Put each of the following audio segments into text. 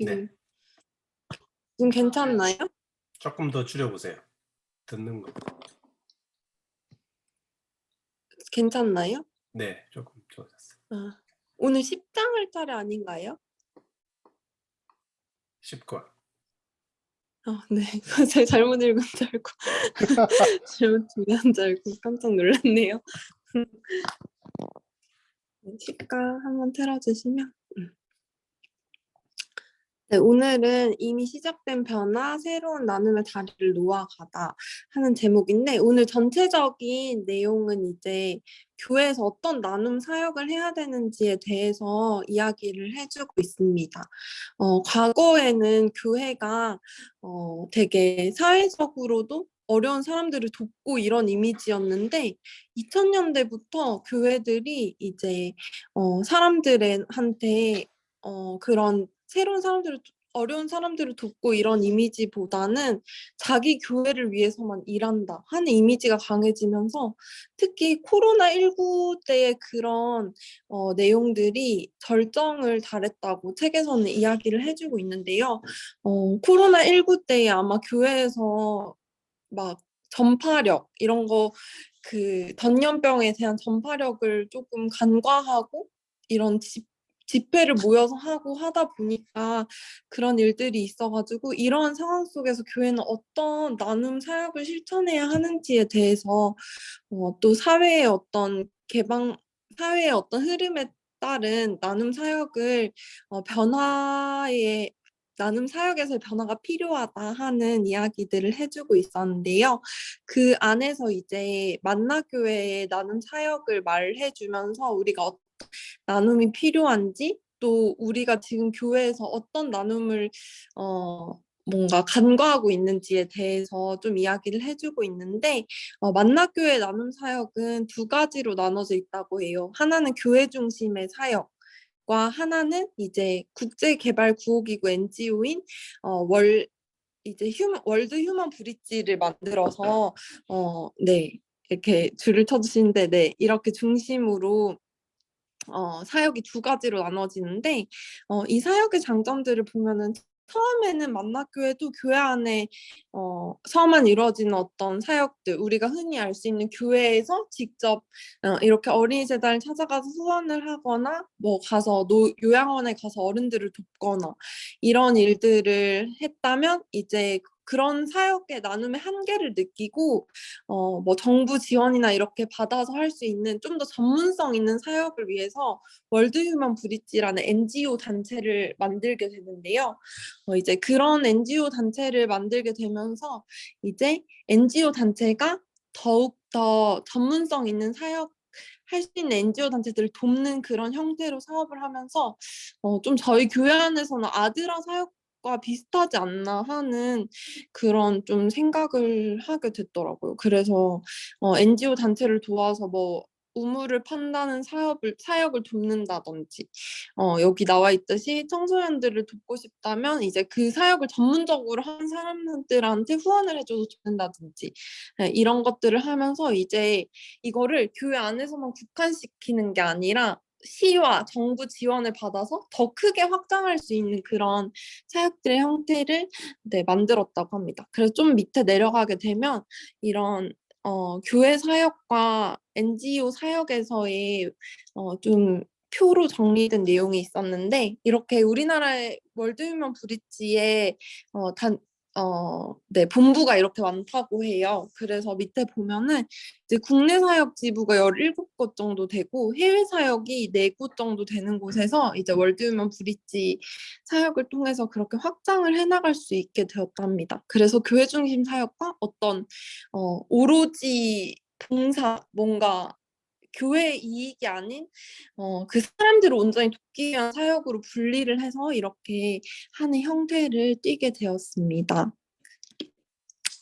네. 지금 괜찮나요? 조금 더 줄여보세요. 듣는 거. 괜찮나요? 네, 조금 좋아졌어요. 아, 오늘 10장 할 차례 아닌가요? 10권. 네. 제가 잘못 읽은 줄 알고 잘못 준비한 줄 알고 깜짝 놀랐네요. 10강 한번 틀어주시면. 네, 오늘은 이미 시작된 변화, 새로운 나눔의 다리를 놓아가다 하는 제목인데, 오늘 전체적인 내용은 이제 교회에서 어떤 나눔 사역을 해야 되는지에 대해서 이야기를 해주고 있습니다. 과거에는 교회가 되게 사회적으로도 어려운 사람들을 돕고 이런 이미지였는데 2000년대부터 교회들이 이제 사람들한테 그런 새로운 사람들을 어려운 사람들을 돕고 이런 이미지보다는 자기 교회를 위해서만 일한다 하는 이미지가 강해지면서 특히 코로나19 때의 그런 내용들이 절정을 달했다고 책에서는 이야기를 해주고 있는데요. 코로나19 때에 아마 교회에서 막 전파력 이런 거 그 전염병에 대한 전파력을 조금 간과하고 이런 집회를 모여서 하고 하다 보니까 그런 일들이 있어가지고 이러한 상황 속에서 교회는 어떤 나눔 사역을 실천해야 하는지에 대해서 또 사회의 어떤 흐름에 따른 나눔 사역을 나눔 사역에서의 변화가 필요하다 하는 이야기들을 해주고 있었는데요. 그 안에서 이제 만나교회의 나눔 사역을 말해주면서 우리가 어떤 나눔이 필요한지 또 우리가 지금 교회에서 어떤 나눔을 뭔가 간과하고 있는지에 대해서 좀 이야기를 해주고 있는데 만나교회 나눔 사역은 두 가지로 나눠져 있다고 해요. 하나는 교회 중심의 사역 과 하나는 이제 국제개발구호기구 NGO인 월드 휴먼 브릿지를 만들어서 네 이렇게 줄을 쳐주시는데 네 이렇게 중심으로 사역이 두 가지로 나눠지는데 이 사역의 장점들을 보면은 처음에는 만나교회도 교회 안에 서만 이루어지는 어떤 사역들 우리가 흔히 알 수 있는 교회에서 직접 이렇게 어린이재단을 찾아가서 후원을 하거나 뭐 가서 요양원에 가서 어른들을 돕거나 이런 일들을 했다면 이제 그런 사역의 나눔의 한계를 느끼고 뭐 정부 지원이나 이렇게 받아서 할 수 있는 좀 더 전문성 있는 사역을 위해서 월드 휴먼 브릿지라는 NGO 단체를 만들게 되는데요. 이제 그런 NGO 단체를 만들게 되면서 이제 NGO 단체가 더욱 더 전문성 있는 사역 할 수 있는 NGO 단체들을 돕는 그런 형태로 사업을 하면서 좀 저희 교회 안에서는 아드라 사역과 비슷하지 않나 하는 그런 좀 생각을 하게 됐더라고요. 그래서 NGO 단체를 도와서 뭐 우물을 판다는 사역을 돕는다든지 여기 나와 있듯이 청소년들을 돕고 싶다면 이제 그 사역을 전문적으로 한 사람들한테 후원을 해줘서 돕는다든지 이런 것들을 하면서 이제 이거를 교회 안에서만 국한시키는 게 아니라 시와 정부 지원을 받아서 더 크게 확장할 수 있는 그런 사역들의 형태를 만들었다고 합니다. 그래서 좀 밑에 내려가게 되면 이런 교회 사역과 NGO 사역에서의 좀 표로 정리된 내용이 있었는데 이렇게 우리나라의 월드휴먼 브릿지에 본부가 이렇게 많다고 해요. 그래서 밑에 보면은 이제 국내 사역 지부가 17곳 정도 되고 해외 사역이 4곳 정도 되는 곳에서 이제 월드휴먼 브릿지 사역을 통해서 그렇게 확장을 해나갈 수 있게 되었답니다. 그래서 교회 중심 사역과 어떤 오로지 뭔가 교회의 이익이 아닌 그 사람들을 온전히 돕기 위한 사역으로 분리를 해서 이렇게 하는 형태를 띠게 되었습니다.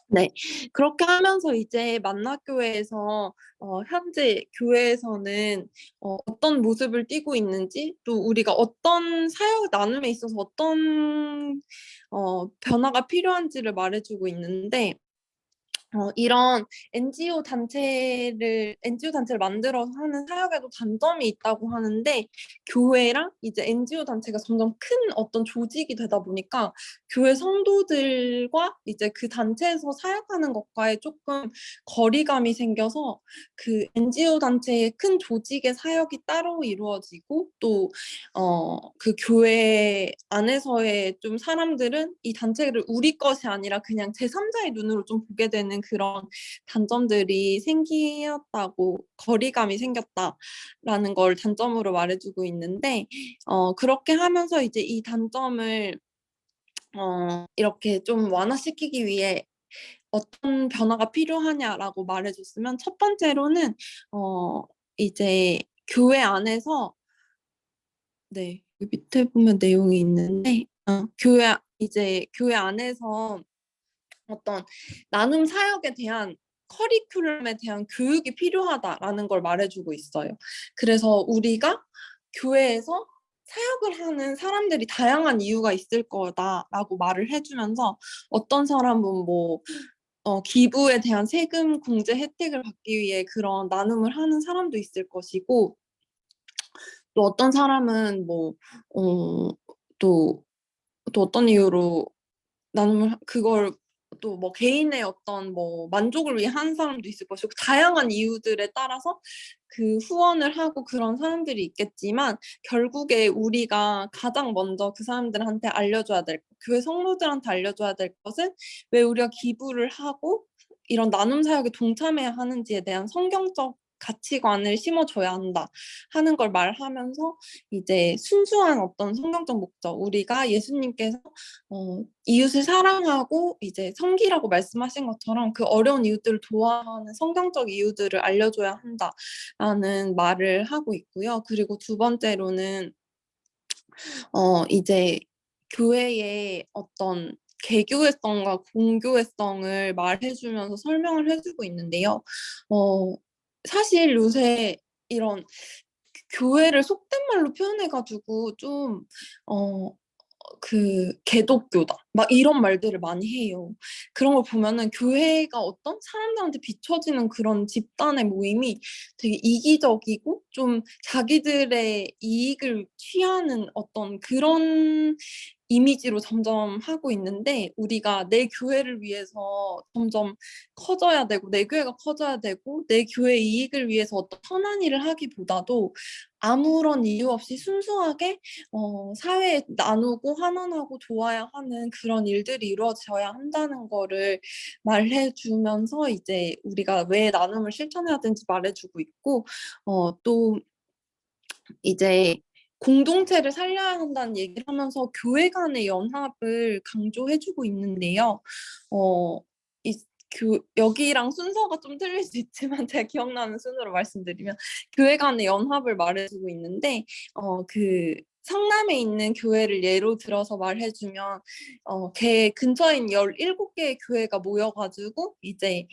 네, 그렇게 하면서 이제 만나교회에서 현재 교회에서는 어떤 모습을 띠고 있는지 또 우리가 어떤 사역 나눔에 있어서 어떤 변화가 필요한지를 말해주고 있는데 이런 NGO 단체를 만들어서 하는 사역에도 단점이 있다고 하는데, 교회랑 이제 NGO 단체가 점점 큰 어떤 조직이 되다 보니까 교회 성도들과 이제 그 단체에서 사역하는 것과의 조금 거리감이 생겨서, 그 NGO 단체의 큰 조직의 사역이 따로 이루어지고, 또 그 교회 안에서의 좀 사람들은 이 단체를 우리 것이 아니라 그냥 제3자의 눈으로 좀 보게 되는 그런 단점들이 생겼다고, 거리감이 생겼다라는 걸 단점으로 말해주고 있는데, 그렇게 하면서 이제 이 단점을 이렇게 좀 완화시키기 위해 어떤 변화가 필요하냐라고 말해줬으면, 첫 번째로는 이제 교회 안에서, 네, 여기 밑에 보면 내용이 있는데, 교회 안에서 어떤 나눔 사역에 대한 커리큘럼에 대한 교육이 필요하다라는 걸 말해주고 있어요. 그래서 우리가 교회에서 사역을 하는 사람들이 다양한 이유가 있을 거다라고 말을 해주면서, 어떤 사람은 뭐 기부에 대한 세금 공제 혜택을 받기 위해 그런 나눔을 하는 사람도 있을 것이고, 또 어떤 사람은 또, 또 어떤 이유로 나는 그걸 또 뭐 개인의 어떤 뭐 만족을 위해 하는 사람도 있을 것이고, 다양한 이유들에 따라서 그 후원을 하고 그런 사람들이 있겠지만, 결국에 우리가 가장 먼저 그 사람들한테 알려줘야 될 것, 교회 성도들한테 알려줘야 될 것은, 왜 우리가 기부를 하고 이런 나눔 사역에 동참해야 하는지에 대한 성경적 가치관을 심어줘야 한다 하는 걸 말하면서, 이제 순수한 어떤 성경적 목적, 우리가 예수님께서 이웃을 사랑하고 이제 섬기라고 말씀하신 것처럼 그 어려운 이웃들을 도와하는 성경적 이유들을 알려줘야 한다라는 말을 하고 있고요. 그리고 두 번째로는 이제 교회의 어떤 개교회성과 공교회성을 말해주면서 설명을 해주고 있는데요. 어, 사실 요새 이런 교회를 속된 말로 표현해가지고 좀 그 개독교다 막 이런 말들을 많이 해요. 그런 걸 보면은 교회가 어떤 사람들한테 비춰지는 그런 집단의 모임이 되게 이기적이고 좀 자기들의 이익을 취하는 어떤 그런 이미지로 점점 하고 있는데, 우리가 내 교회를 위해서 점점 커져야 되고, 내 교회가 커져야 되고, 내 교회 이익을 위해서 어떤 선한 일을 하기보다도 아무런 이유 없이 순수하게 사회에 나누고 환원하고 도와야 하는 그런 일들이 이루어져야 한다는 거를 말해주면서, 이제 우리가 왜 나눔을 실천해야 되는지 말해주고 있고, 또 이제 공동체를 살려야 한다는 얘기를 하면서 교회 간의 연합을 강조해주고 있는데요. 어, 이, 여기랑 순서가 좀 틀릴 수 있지만 제가 기억나는 순으로 말씀드리면, 교회 간의 연합을 말해주고 있는데, 그 성남에 있는 교회를 예로 들어서 말해주면, 걔 근처에 있는 17개의 교회가 모여가지고 이제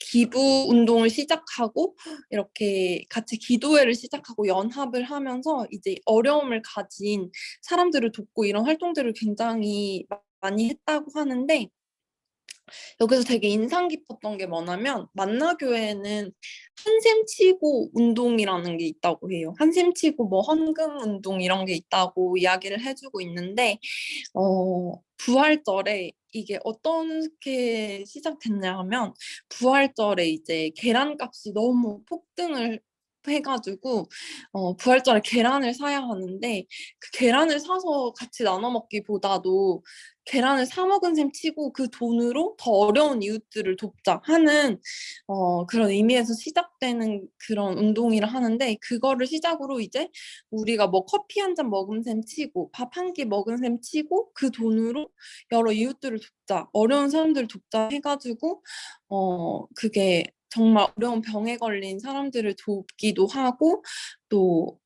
기부 운동을 시작하고, 이렇게 같이 기도회를 시작하고 연합을 하면서 이제 어려움을 가진 사람들을 돕고 이런 활동들을 굉장히 많이 했다고 하는데, 여기서 되게 인상 깊었던 게 뭐냐면, 만나교회는 한샘치고 운동이라는 게 있다고 해요. 한샘치고 뭐 헌금 운동 이런 게 있다고 이야기를 해주고 있는데, 부활절에 이게 어떻게 시작됐냐 하면, 부활절에 이제 계란값이 너무 폭등을 해가지고 부활절에 계란을 사야 하는데, 그 계란을 사서 같이 나눠 먹기보다도 계란을 사 먹은 셈 치고 그 돈으로 더 어려운 이웃들을 돕자 하는 그런 의미에서 시작되는 그런 운동이라 하는데, 그거를 시작으로 이제 우리가 뭐 커피 한 잔 먹은 셈 치고 밥 한 끼 먹은 셈 치고 그 돈으로 여러 이웃들을 돕자, 어려운 사람들을 돕자 해가지고 그게 정말 어려운 병에 걸린 사람들을 돕기도 하고, 또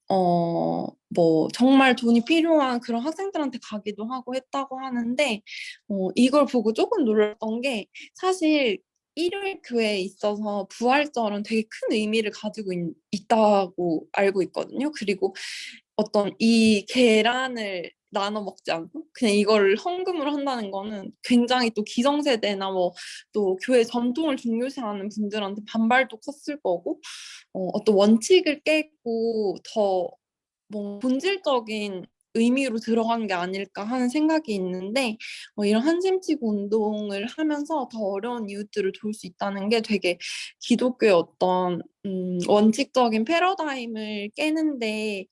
뭐 정말 돈이 필요한 그런 학생들한테 가기도 하고 했다고 하는데, 이걸 보고 조금 놀랐던 게, 사실 일요일 교회에 있어서 부활절은 되게 큰 의미를 가지고 있다고 알고 있거든요. 그리고 어떤 이 계란을 나눠 먹지 않고 그냥 이걸 헌금으로 한다는 거는 굉장히 또 기성세대나 뭐 또 교회 전통을 중요시하는 분들한테 반발도 컸을 거고 어떤 원칙을 깨고 더 뭐 본질적인 의미로 들어간 게 아닐까 하는 생각이 있는데 이런 한심치고 운동을 하면서 더 어려운 이웃들을 도울 수 있다는 게 되게 기독교의 어떤 원칙적인 패러다임을 깨는데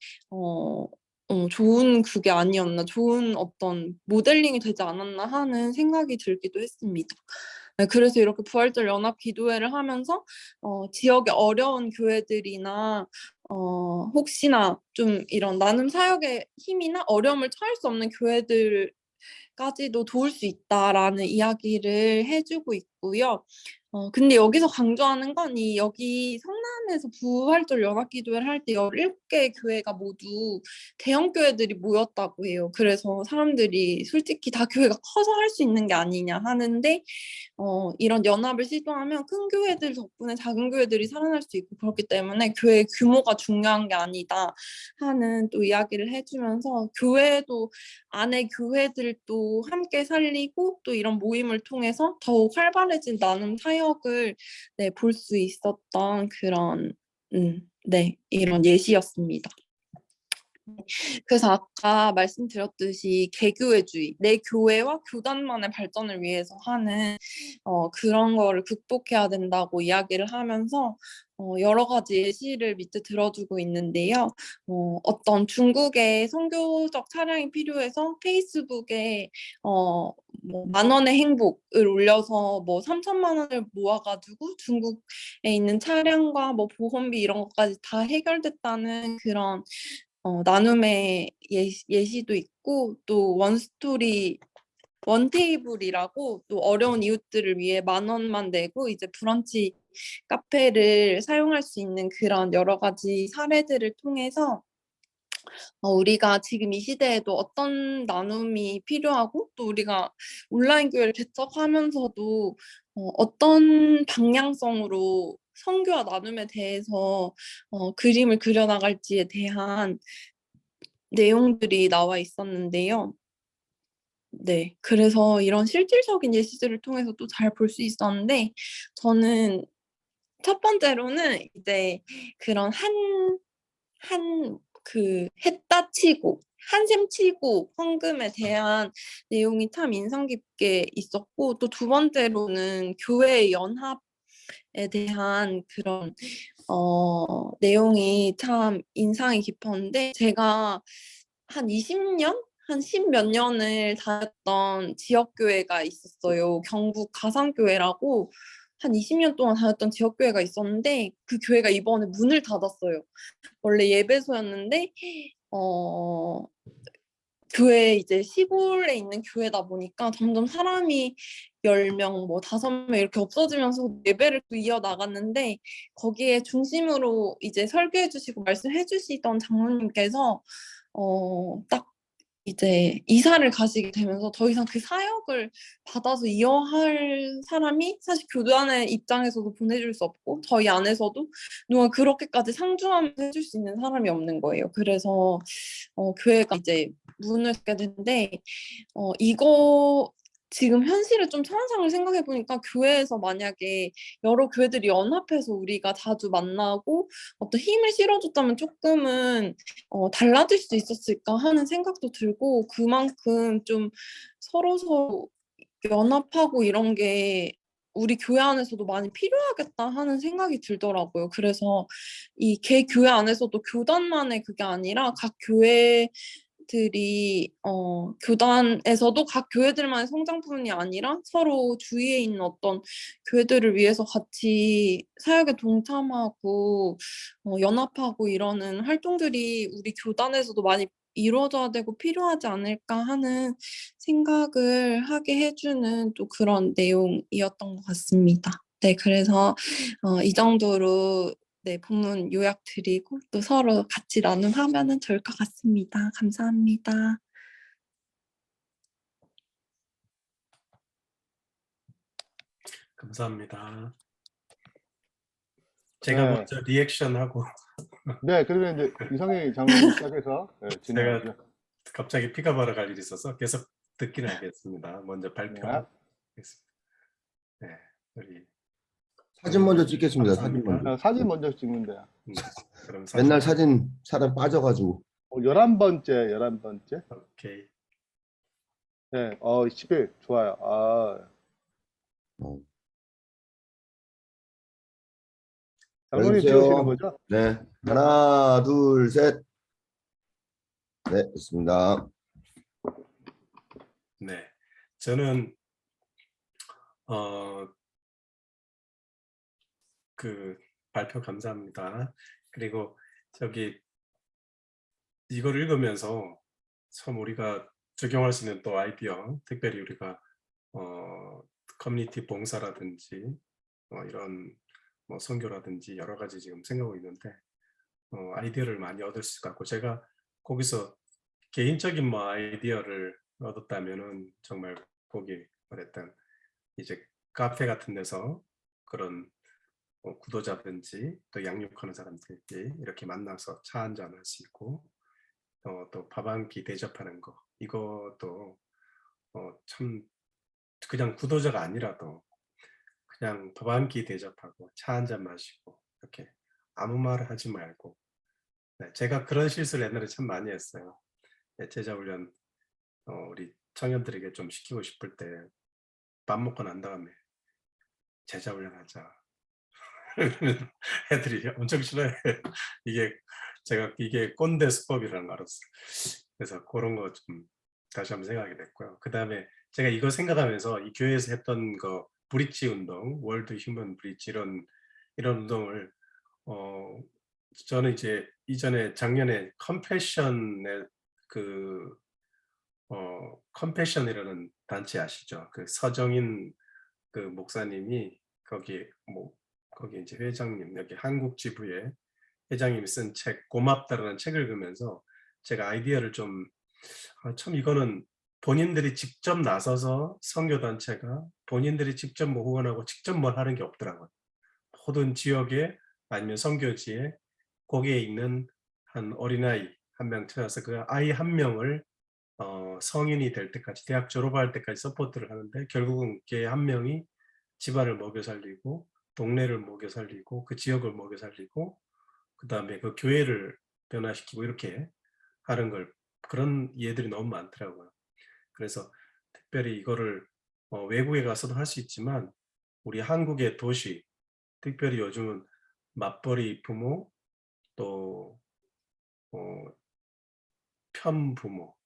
좋은 그게 아니었나, 좋은 어떤 모델링이 되지 않았나 하는 생각이 들기도 했습니다. 네, 그래서 이렇게 부활절 연합 기도회를 하면서 지역의 어려운 교회들이나 혹시나 좀 이런 나눔 사역의 힘이나 어려움을 처할 수 없는 교회들까지도 도울 수 있다라는 이야기를 해주고 있고요. 근데 여기서 강조하는 건 여기 성남에서 부활절 연합기도회를 할 때 17개의 교회가 모두 대형 교회들이 모였다고 해요. 그래서 사람들이 솔직히 다 교회가 커서 할 수 있는 게 아니냐 하는데 이런 연합을 시도하면 큰 교회들 덕분에 작은 교회들이 살아날 수 있고 그렇기 때문에 교회 규모가 중요한 게 아니다 하는 또 이야기를 해주면서 교회도 안에 교회들도 함께 살리고 또 이런 모임을 통해서 더욱 활발해진 나눔 사역을 네, 볼 수 있었던 그런 네, 이런 예시였습니다. 그래서 아까 말씀드렸듯이 개교회주의, 내 교회와 교단만의 발전을 위해서 하는 그런 거를 극복해야 된다고 이야기를 하면서 여러 가지 예시를 밑에 들어주고 있는데요. 어떤 중국의 선교적 차량이 필요해서 페이스북에 뭐 10,000원의 행복을 올려서 뭐 3천만 원을 모아가지고 중국에 있는 차량과 뭐 보험비 이런 것까지 다 해결됐다는 그런 나눔의 예시도 있고 또 원스토리 원테이블이라고 또 어려운 이웃들을 위해 10,000원만 내고 이제 브런치 카페를 사용할 수 있는 그런 여러 가지 사례들을 통해서 우리가 지금 이 시대에도 어떤 나눔이 필요하고 또 우리가 온라인 교회를 개척하면서도 어떤 방향성으로 선교와 나눔에 대해서 그림을 그려나갈지에 대한 내용들이 나와 있었는데요. 네, 그래서 이런 실질적인 예시들을 통해서 또 잘 볼 수 있었는데 저는 첫 번째로는 이제 그런 그 했다 치고 한샘 치고 헌금에 대한 내용이 참 인상 깊게 있었고 또 두 번째로는 교회 연합에 대한 그런 내용이 참 인상이 깊었는데 제가 한 20년? 한 10몇 년을 다녔던 지역교회가 있었어요. 경북 가산교회라고 한 20년 동안 다녔던 지역교회가 있었는데 그 교회가 이번에 문을 닫았어요. 원래 예배소였는데 교회 이제 시골에 있는 교회다 보니까 점점 사람이 10명, 뭐 5명 이렇게 없어지면서 예배를 또 이어나갔는데 거기에 중심으로 이제 설교해 주시고 말씀해 주시던 장로님께서 딱 이제 이사를 가시게 되면서 더 이상 그 사역을 받아서 이어할 사람이 사실 교단의 입장에서도 보내줄 수 없고 저희 안에서도 누가 그렇게까지 상주하면서 해줄 수 있는 사람이 없는 거예요. 그래서 교회가 이제 문을 닫게 됐는데 이거 지금 현실을 좀 상상을 생각해 보니까 교회에서 만약에 여러 교회들이 연합해서 우리가 자주 만나고 어떤 힘을 실어줬다면 조금은 달라질 수 있었을까 하는 생각도 들고 그만큼 좀 서로 연합하고 이런 게 우리 교회 안에서도 많이 필요하겠다 하는 생각이 들더라고요. 그래서 이 개교회 안에서도 교단만의 그게 아니라 각 교회들이 교단에서도 각 교회들만의 성장뿐이 아니라 서로 주위에 있는 어떤 교회들을 위해서 같이 사역에 동참하고 연합하고 이러는 활동들이 우리 교단에서도 많이 이루어져야 되고 필요하지 않을까 하는 생각을 하게 해주는 또 그런 내용이었던 것 같습니다. 네, 그래서 이 정도로 네, 본문 요약 드리고 또 서로 같이 나눔하면은 좋을 것 같습니다. 감사합니다. 감사합니다. 제가 네. 먼저 리액션하고 네, 그러면 이제 이성희 장로님 시작해서 제가 진행하죠. 갑자기 피가 바라 갈 일이 있어서 계속 듣기는 하겠습니다. 먼저 네. 발표하겠습니다. 네, 우리 사진 먼저 찍겠습니다. 사진 감사합니다. 먼저. 사진 먼저 찍는데요. 그럼 맨날 사진 사람 빠져가지고. 11번째, 11번째. 오케이. 네, 11. 좋아요. 장로님 안녕하세요. 찍으시는 거죠? 네, 하나, 둘, 셋. 네, 됐습니다. 네, 저는 그 발표 감사합니다. 그리고 저기 이걸 읽으면서 참 우리가 적용할 수 있는 또 아이디어, 특별히 우리가 커뮤니티 봉사라든지 이런 뭐 선교라든지 여러 가지 지금 생각하고 있는데 아이디어를 많이 얻을 수 있을 것 같고, 제가 거기서 개인적인 뭐 아이디어를 얻었다면은 정말 거기 말했던 이제 카페 같은 데서 그런 구도자든지 또 양육하는 사람들끼리 이렇게 만나서 차 한잔 할 수 있고, 또 밥 한 끼 대접하는 거, 이것도 참 그냥 구도자가 아니라도 그냥 밥 한 끼 대접하고 차 한잔 마시고 이렇게 아무 말 하지 말고. 네, 제가 그런 실수를 옛날에 참 많이 했어요. 네, 제자훈련 우리 청년들에게 좀 시키고 싶을 때 밥 먹고 난 다음에 제자훈련 하자. 애들이 엄청 싫어해. 이게 꼰대 수법이라는 걸 알았어. 그래서 그런 거 좀 다시 한번 생각하게 됐고요. 그 다음에 제가 이거 생각하면서 이 교회에서 했던 거 브릿지 운동, 월드 휴먼 브릿지 이런 운동을 저는 이제 이전에 작년에 컴패션의 컴패션이라는 단체 아시죠? 그 서정인 그 목사님이 거기 이제 회장님, 여기 한국 지부의 회장님이 쓴 책 고맙다라는 책을 읽으면서 제가 아이디어를 좀 참 이거는 본인들이 직접 나서서 선교단체가 본인들이 직접 뭐 후원하고 직접 뭘 하는 게 없더라고요. 모든 지역에 아니면 선교지에 거기에 있는 한 어린아이 한 명 찾아서 그 아이 한 명을 성인이 될 때까지, 대학 졸업할 때까지 서포트를 하는데, 결국은 걔 한 명이 집안을 먹여 살리고 동네를 먹여 살리고 그 지역을 먹여 살리고 그 다음에 그 교회를 변화시키고 이렇게 하는 걸, 그런 예들이 너무 많더라고요. 그래서 특별히 이거를 외국에 가서도 할 수 있지만 우리 한국의 도시, 특별히 요즘은 맞벌이 부모 또 편부모,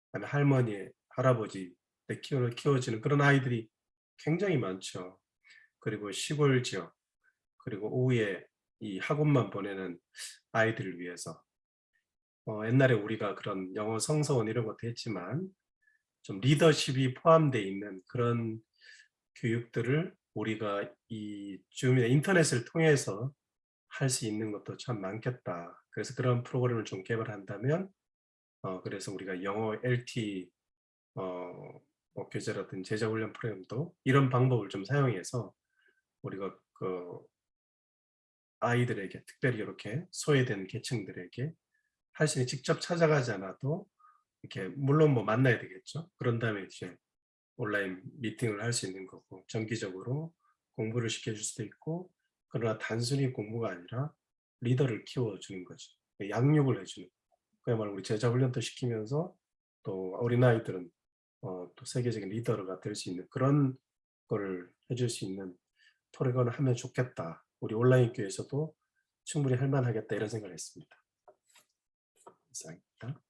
그다음에 할머니, 할아버지 키워지는 그런 아이들이 굉장히 많죠. 그리고 시골 지역, 그리고 오후에 이 학원만 보내는 아이들을 위해서 옛날에 우리가 그런 영어 성서원 이런 것도 했지만 좀 리더십이 포함되어 있는 그런 교육들을 우리가 이 줌이나 인터넷을 통해서 할 수 있는 것도 참 많겠다. 그래서 그런 프로그램을 좀 개발한다면 그래서 우리가 영어 LT 교재라든지 제자훈련 프로그램도 이런 방법을 좀 사용해서 우리가 그 아이들에게, 특별히 이렇게 소외된 계층들에게 할 수 있는, 직접 찾아가지 않아도 이렇게 물론 뭐 만나야 되겠죠. 그런 다음에 이제 온라인 미팅을 할 수 있는 거고, 정기적으로 공부를 시켜줄 수도 있고, 그러나 단순히 공부가 아니라 리더를 키워주는 거죠. 양육을 해주는, 그야말로 우리 제자훈련도 시키면서 또 어린아이들은 또 세계적인 리더가 될 수 있는 그런 거를 해줄 수 있는 프로그램을 하면 좋겠다. 우리 온라인 교회에서도 충분히 할 만하겠다, 이런 생각을 했습니다. 이상입니다.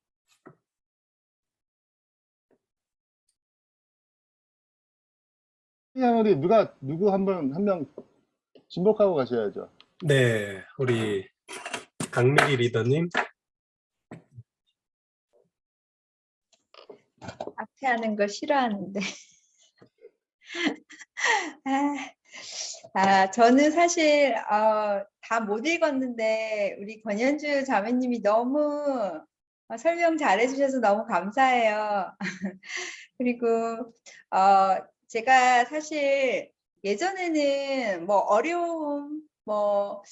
우리 누구 한 명 진복하고 가셔야죠. 네, 우리 강미리 리더님. 앞에 하는 거 싫어하는데. 저는 사실 다 못 읽었는데 우리 권현주 자매님이 너무 설명 잘해주셔서 너무 감사해요. 그리고 제가 사실 예전에는 뭐 어려움, 뭐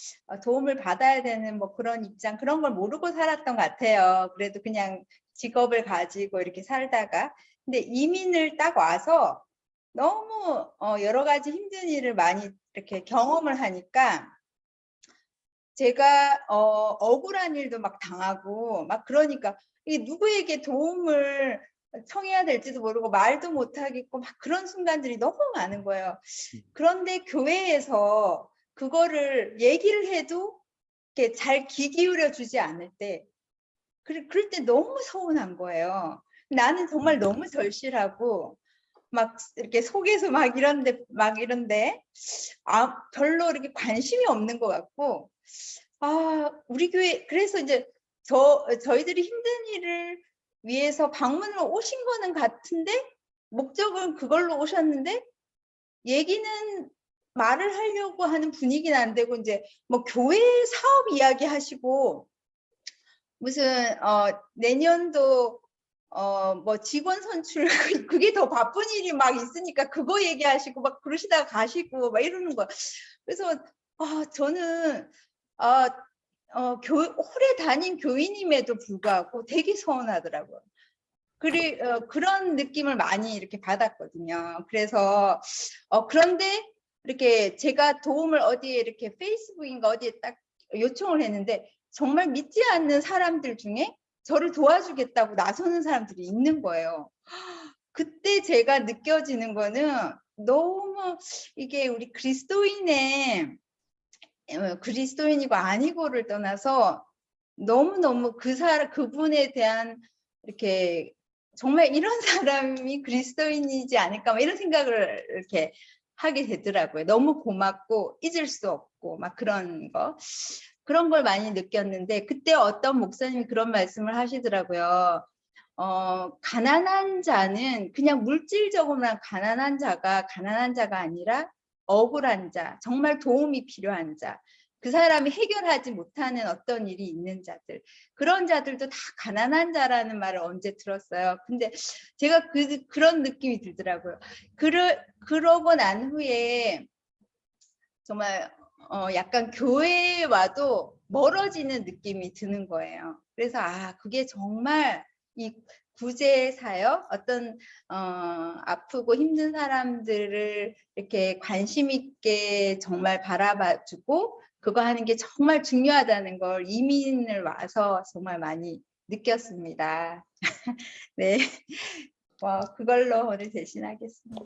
도움을 받아야 되는 뭐 그런 입장, 그런 걸 모르고 살았던 것 같아요. 그래도 그냥 직업을 가지고 이렇게 살다가 근데 이민을 딱 와서 너무 여러 가지 힘든 일을 많이 이렇게 경험을 하니까 제가 억울한 일도 막 당하고 막 그러니까 이게 누구에게 도움을 청해야 될지도 모르고 말도 못하겠고 막 그런 순간들이 너무 많은 거예요. 그런데 교회에서 그거를 얘기를 해도 이렇게 잘 귀 기울여 주지 않을 때 그럴 때 너무 서운한 거예요. 나는 정말 너무 절실하고 막 이렇게 속에서 막 이런데 별로 이렇게 관심이 없는 것 같고 우리 교회 그래서 이제 저희들이 힘든 일을 위해서 방문을 오신 거는 같은데 목적은 그걸로 오셨는데 얘기는 말을 하려고 하는 분위기는 안 되고 이제 뭐 교회 사업 이야기 하시고 무슨 내년도 뭐 직원 선출 그게 더 바쁜 일이 막 있으니까 그거 얘기하시고 막 그러시다가 가시고 막 이러는 거야. 그래서 저는 오래 다닌 교인임에도 불구하고 되게 서운하더라고요. 그런 느낌을 많이 이렇게 받았거든요. 그래서 그런데 이렇게 제가 도움을 어디에 이렇게 페이스북인가 어디에 딱 요청을 했는데 정말 믿지 않는 사람들 중에 저를 도와주겠다고 나서는 사람들이 있는 거예요. 그때 제가 느껴지는 거는 너무 이게 우리 그리스도인이고 아니고를 떠나서 너무너무 그분에 대한 이렇게 정말 이런 사람이 그리스도인이지 않을까 막 이런 생각을 이렇게 하게 되더라고요. 너무 고맙고 잊을 수 없고 막 그런 걸 많이 느꼈는데 그때 어떤 목사님이 그런 말씀을 하시더라고요. 가난한 자는 그냥 물질적으로만 가난한 자가 아니라 억울한 자, 정말 도움이 필요한 자, 그 사람이 해결하지 못하는 어떤 일이 있는 자들, 그런 자들도 다 가난한 자라는 말을 언제 들었어요. 근데 제가 그런 느낌이 들더라고요. 그러고 난 후에 정말 약간 교회와도 멀어지는 느낌이 드는 거예요. 그래서 그게 정말 이 구제 사역 어떤 아프고 힘든 사람들을 이렇게 관심 있게 정말 바라봐주고 그거 하는 게 정말 중요하다는 걸 이민을 와서 정말 많이 느꼈습니다. 네, 그걸로 오늘 대신하겠습니다.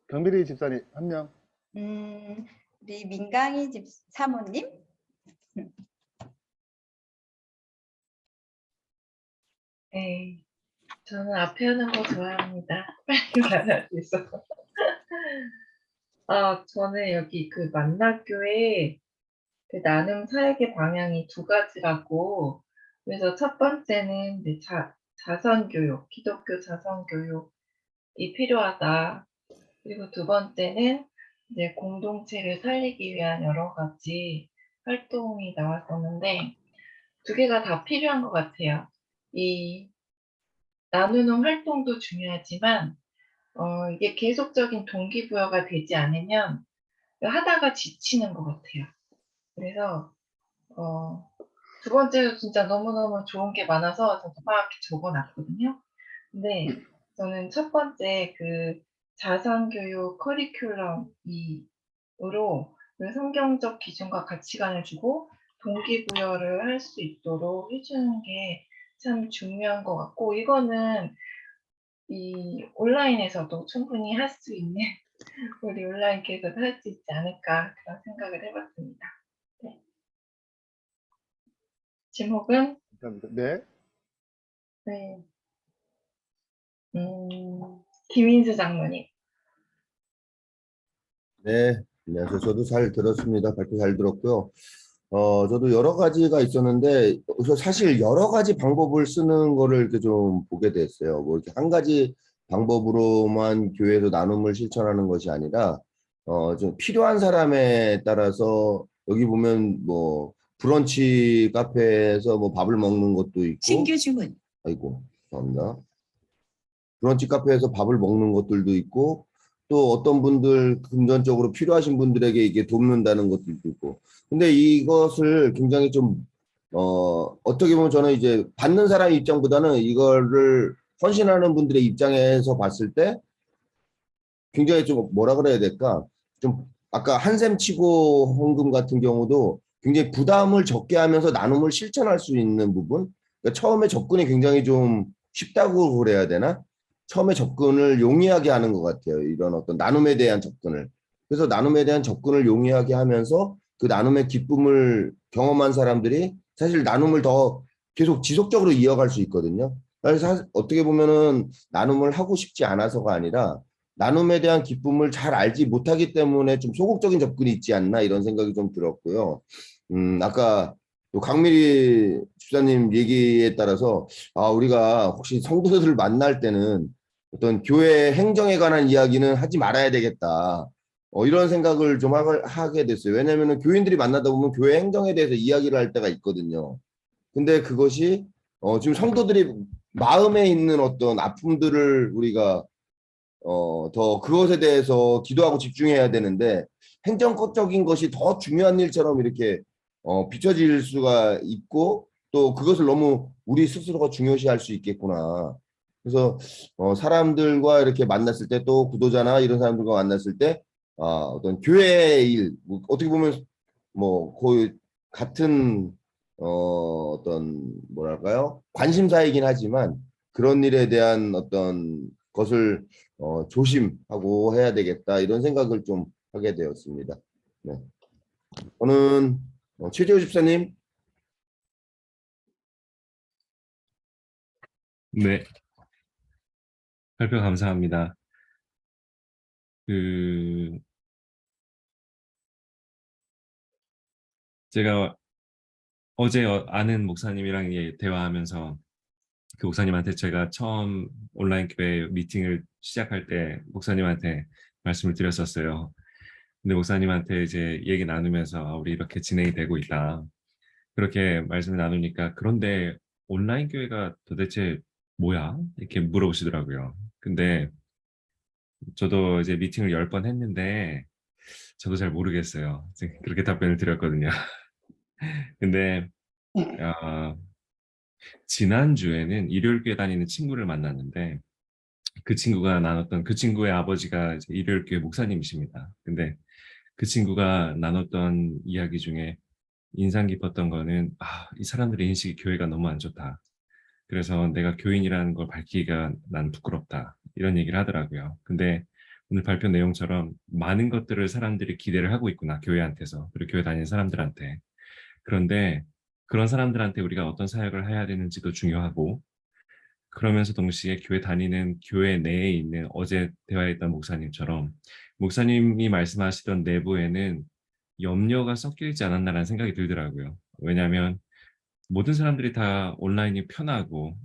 경미리 집사님 한 명. 우리 민강희 사모님. 네, 저는 앞에 하는 거 좋아합니다. 빨리 말할 수 있어서. 저는 여기 그 만나교회 그 나눔 사역의 방향이 두 가지라고. 그래서 첫 번째는 이제 자선교육, 기독교 자선교육이 필요하다. 그리고 두 번째는 이제 공동체를 살리기 위한 여러 가지 활동이 나왔었는데 두 개가 다 필요한 것 같아요. 이 나누는 활동도 중요하지만 이게 계속적인 동기부여가 되지 않으면 하다가 지치는 것 같아요. 그래서 두 번째도 진짜 너무너무 좋은 게 많아서 저도 막 이렇게 적어놨거든요. 근데 저는 첫 번째 그 자선교육 커리큘럼으로 그 성경적 기준과 가치관을 주고 동기부여를 할 수 있도록 해주는 게 참 중요한 것 같고, 이거는 이 온라인에서도 충분히 할 수 있는 우리 온라인께서도 할 수 있지 않을까 그런 생각을 해봤습니다. 네. 제목은 감사합니다. 네. 네. 김인수 장로님. 네, 안녕하세요. 저도 잘 들었습니다. 발표 잘 들었고요. 저도 여러 가지가 있었는데, 그래서 사실 여러 가지 방법을 쓰는 거를 이렇게 좀 보게 됐어요. 뭐 이렇게 한 가지 방법으로만 교회에서 나눔을 실천하는 것이 아니라, 좀 필요한 사람에 따라서 여기 보면 뭐 브런치 카페에서 뭐 밥을 먹는 것도 있고, 신규 주문. 아이고, 죄송합니다. 브런치 카페에서 밥을 먹는 것들도 있고, 또 어떤 분들 금전적으로 필요하신 분들에게 이게 돕는다는 것들도 있고. 근데 이것을 굉장히 좀 어떻게 보면 저는 이제 받는 사람 입장보다는 이거를 헌신하는 분들의 입장에서 봤을 때 굉장히 좀 뭐라 그래야 될까? 좀 아까 한샘 치고 헌금 같은 경우도 굉장히 부담을 적게 하면서 나눔을 실천할 수 있는 부분. 그러니까 처음에 접근이 굉장히 좀 쉽다고 그래야 되나? 처음에 접근을 용이하게 하는 것 같아요. 이런 어떤 나눔에 대한 접근을. 그래서 나눔에 대한 접근을 용이하게 하면서 그 나눔의 기쁨을 경험한 사람들이 사실 나눔을 더 계속 지속적으로 이어갈 수 있거든요. 그래서 어떻게 보면은 나눔을 하고 싶지 않아서가 아니라 나눔에 대한 기쁨을 잘 알지 못하기 때문에 좀 소극적인 접근이 있지 않나 이런 생각이 좀 들었고요. 아까 또 강미리 집사님 얘기에 따라서 우리가 혹시 성도들을 만날 때는 어떤 교회 행정에 관한 이야기는 하지 말아야 되겠다. 이런 생각을 좀 하게 됐어요. 왜냐하면 교인들이 만나다 보면 교회 행정에 대해서 이야기를 할 때가 있거든요. 근데 그것이 지금 성도들이 마음에 있는 어떤 아픔들을 우리가 더 그것에 대해서 기도하고 집중해야 되는데 행정적인 것이 더 중요한 일처럼 이렇게 비춰질 수가 있고 또 그것을 너무 우리 스스로가 중요시할 수 있겠구나. 그래서 사람들과 이렇게 만났을 때 또 구도자나 이런 사람들과 만났을 때 어떤 교회의 일, 뭐 어떻게 보면 뭐 거의 같은 어떤 뭐랄까요? 관심사이긴 하지만 그런 일에 대한 어떤 것을 조심하고 해야 되겠다 이런 생각을 좀 하게 되었습니다. 네. 저는 최재호 집사님. 네, 발표 감사합니다. 그, 제가 어제 아는 목사님이랑 대화하면서 그 목사님한테 제가 처음 온라인 교회 미팅을 시작할 때 목사님한테 말씀을 드렸었어요. 근데 목사님한테 이제 얘기 나누면서 우리 이렇게 진행이 되고 있다. 그렇게 말씀을 나누니까 그런데 온라인 교회가 도대체 뭐야? 이렇게 물어보시더라고요. 근데 저도 이제 미팅을 10번 했는데 저도 잘 모르겠어요. 이제 그렇게 답변을 드렸거든요. 근데 어, 지난주에는 일요일교회 다니는 친구를 만났는데 그 친구가 나눴던 그 친구의 아버지가 이제 일요일교회 목사님이십니다. 근데 그 친구가 나눴던 이야기 중에 인상 깊었던 거는 이 사람들의 인식이 교회가 너무 안 좋다. 그래서 내가 교인이라는 걸 밝히기가 난 부끄럽다. 이런 얘기를 하더라고요. 근데 오늘 발표 내용처럼 많은 것들을 사람들이 기대를 하고 있구나. 교회한테서. 그리고 교회 다니는 사람들한테. 그런데 그런 사람들한테 우리가 어떤 사역을 해야 되는지도 중요하고 그러면서 동시에 교회 다니는 교회 내에 있는 어제 대화했던 목사님처럼 목사님이 말씀하시던 내부에는 염려가 섞여 있지 않았나라는 생각이 들더라고요. 왜냐하면 모든 사람들이 다 온라인이 편하고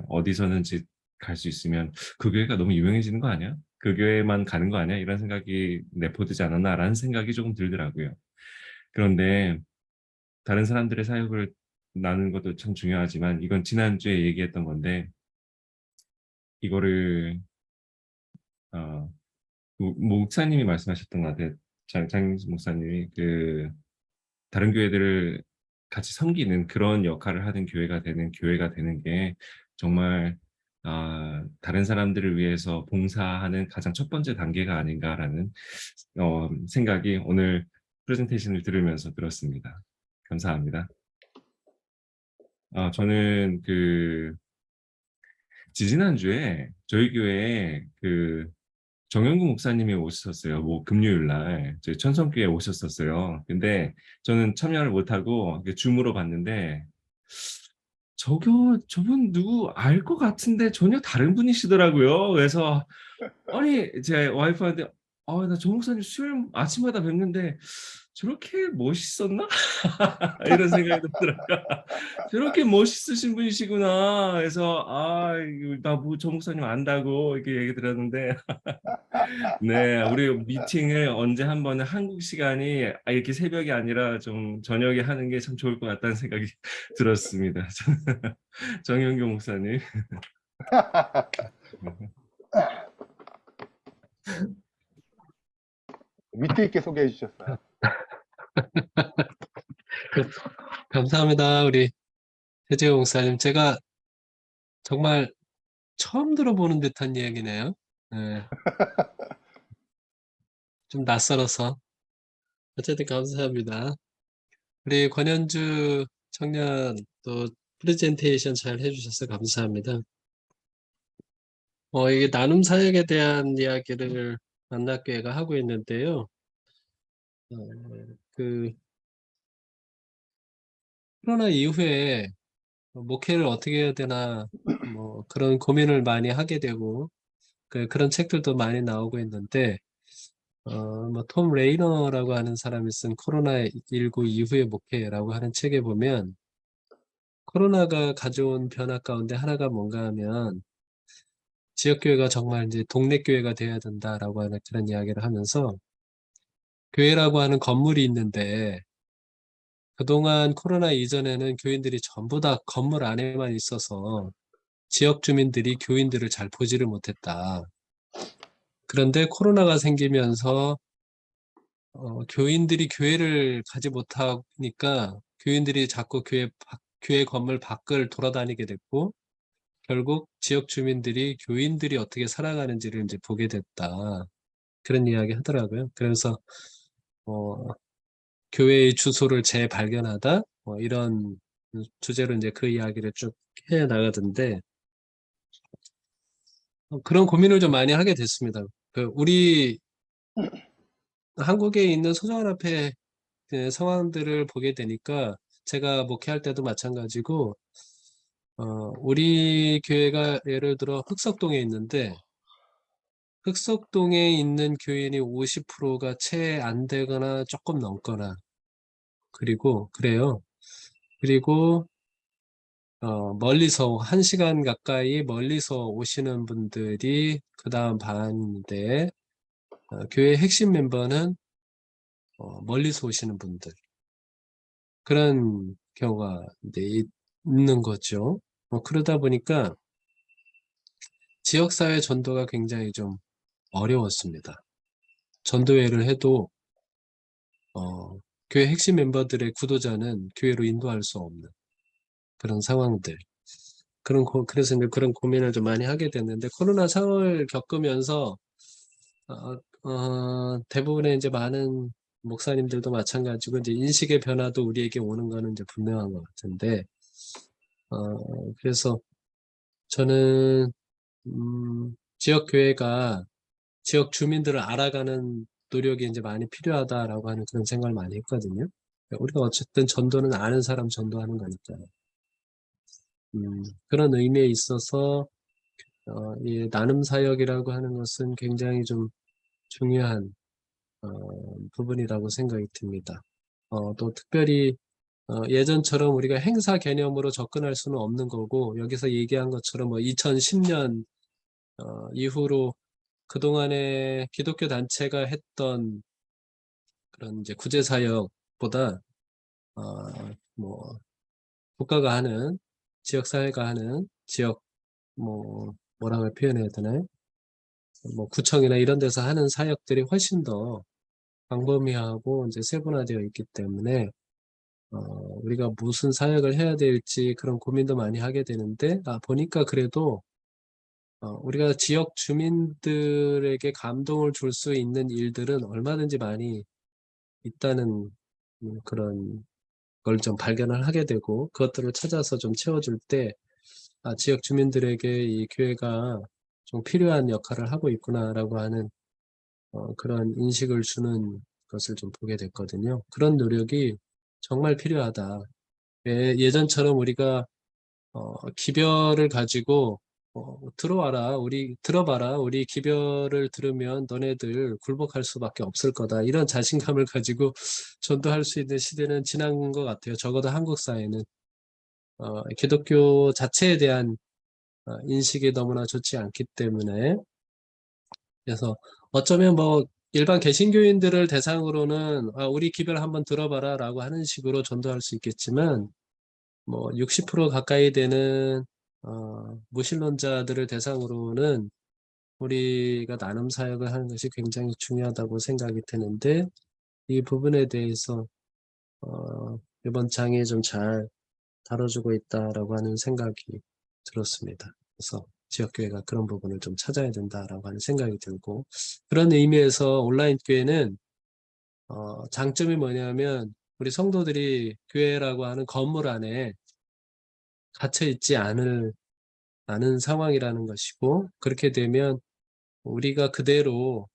어디서든지 갈 수 있으면 그 교회가 너무 유명해지는 거 아니야? 그 교회만 가는 거 아니야? 이런 생각이 내포되지 않았나라는 생각이 조금 들더라고요. 그런데 다른 사람들의 사역을 나누는 것도 참 중요하지만 이건 지난주에 얘기했던 건데 이거를 어, 목사님이 말씀하셨던 것 같아요. 장 목사님이 그 다른 교회들을 같이 섬기는 그런 역할을 하는 교회가 되는 게 정말 다른 사람들을 위해서 봉사하는 가장 첫 번째 단계가 아닌가라는 생각이 오늘 프레젠테이션을 들으면서 들었습니다. 감사합니다. 저는 지지난주에 저희 교회에 정영구 목사님이 오셨었어요. 뭐 금요일 날 저희 천성교회에 오셨었어요. 근데 저는 참여를 못하고 줌으로 봤는데 저분 누구 알 것 같은데 전혀 다른 분이시더라고요. 그래서 아니 제 와이프한테 나 조 목사님 수요일 아침마다 뵙는데 저렇게 멋있었나? 이런 생각이 들더라고요. 저렇게 멋있으신 분이시구나. 그래서 조 목사님 안다고 이렇게 얘기 들었는데 네, 우리 미팅을 언제 한 번은 한국 시간이 이렇게 새벽이 아니라 좀 저녁에 하는 게 참 좋을 것 같다는 생각이 들었습니다. 정영규 목사님. 위트 있게 소개해 주셨어요. 감사합니다. 우리 해재호 목사님. 제가 정말 처음 들어보는 듯한 이야기네요. 네, 좀 낯설어서. 어쨌든 감사합니다. 우리 권현주 청년 또 프레젠테이션 잘 해주셔서 감사합니다. 이게 나눔 사역에 대한 이야기를 만나교회가 하고 있는데요. 그 코로나 이후에 목회를 어떻게 해야 되나 뭐 그런 고민을 많이 하게 되고 그런 책들도 많이 나오고 있는데 뭐 톰 레이너라고 하는 사람이 쓴 코로나19 이후의 목회라고 하는 책에 보면 코로나가 가져온 변화 가운데 하나가 뭔가 하면 지역교회가 정말 이제 동네 교회가 되어야 된다라고 하는 그런 이야기를 하면서 교회라고 하는 건물이 있는데 그동안 코로나 이전에는 교인들이 전부 다 건물 안에만 있어서 지역 주민들이 교인들을 잘 보지를 못했다. 그런데 코로나가 생기면서 교인들이 교회를 가지 못하니까 교인들이 자꾸 교회 건물 밖을 돌아다니게 됐고 결국 지역 주민들이 교인들이 어떻게 살아가는지를 이제 보게 됐다. 그런 이야기 하더라고요. 그래서 교회의 주소를 재발견하다 이런 주제로 이제 그 이야기를 쭉 해 나가던데 그런 고민을 좀 많이 하게 됐습니다. 우리 한국에 있는 소정연합회 상황들을 보게 되니까 제가 목회할 때도 마찬가지고 우리 교회가 예를 들어 흑석동에 있는데 흑석동에 있는 교인이 50%가 채 안 되거나 조금 넘거나 그래요. 그리고 멀리서 1시간 가까이 멀리서 오시는 분들이 그 다음 반인데 교회 핵심 멤버는 멀리서 오시는 분들 그런 경우가 이제 있는 거죠. 그러다 보니까 지역사회 전도가 굉장히 좀 어려웠습니다. 전도회를 해도 교회 핵심 멤버들의 구도자는 교회로 인도할 수 없는 그런 상황들. 그래서 이제 그런 고민을 좀 많이 하게 됐는데 코로나 상황을 겪으면서 대부분의 이제 많은 목사님들도 마찬가지고 이제 인식의 변화도 우리에게 오는 거는 이제 분명한 것 같은데 그래서 저는 지역 교회가 지역 주민들을 알아가는 노력이 이제 많이 필요하다라고 하는 그런 생각을 많이 했거든요. 우리가 어쨌든 전도는 아는 사람 전도하는 거니까요. 그런 의미에 있어서 이 나눔 사역이라고 하는 것은 굉장히 좀 중요한 부분이라고 생각이 듭니다. 또 특별히 예전처럼 우리가 행사 개념으로 접근할 수는 없는 거고 여기서 얘기한 것처럼 2010년 이후로 그동안에 기독교 단체가 했던 그런 이제 구제 사역보다 뭐 국가가 하는 지역 사회가 하는 지역 뭐라고 표현해야 되나요? 구청이나 이런 데서 하는 사역들이 훨씬 더 광범위하고 이제 세분화되어 있기 때문에 우리가 무슨 사역을 해야 될지 그런 고민도 많이 하게 되는데 보니까 그래도 우리가 지역 주민들에게 감동을 줄 수 있는 일들은 얼마든지 많이 있다는 그런 걸 좀 발견을 하게 되고 그것들을 찾아서 좀 채워줄 때 지역 주민들에게 이 교회가 좀 필요한 역할을 하고 있구나라고 하는 그런 인식을 주는 것을 좀 보게 됐거든요. 그런 노력이 정말 필요하다. 예전처럼 우리가 기별을 가지고 들어봐라 우리 기별을 들으면 너네들 굴복할 수밖에 없을 거다 이런 자신감을 가지고 전도할 수 있는 시대는 지난 것 같아요. 적어도 한국 사회는 기독교 자체에 대한 인식이 너무나 좋지 않기 때문에 그래서 어쩌면 일반 개신교인들을 대상으로는 우리 기별 한번 들어봐라 라고 하는 식으로 전도할 수 있겠지만 60% 가까이 되는 무신론자들을 대상으로는 우리가 나눔 사역을 하는 것이 굉장히 중요하다고 생각이 드는데 이 부분에 대해서 이번 장에 좀 잘 다뤄주고 있다라고 하는 생각이 들었습니다. 그래서 지역교회가 그런 부분을 좀 찾아야 된다라고 하는 생각이 들고, 그런 의미에서 온라인 교회는 장점이 뭐냐면 우리 성도들이 교회라고 하는 건물 안에 갇혀 있지 않은 상황이라는 것이고, 그렇게 되면 우리가 그대로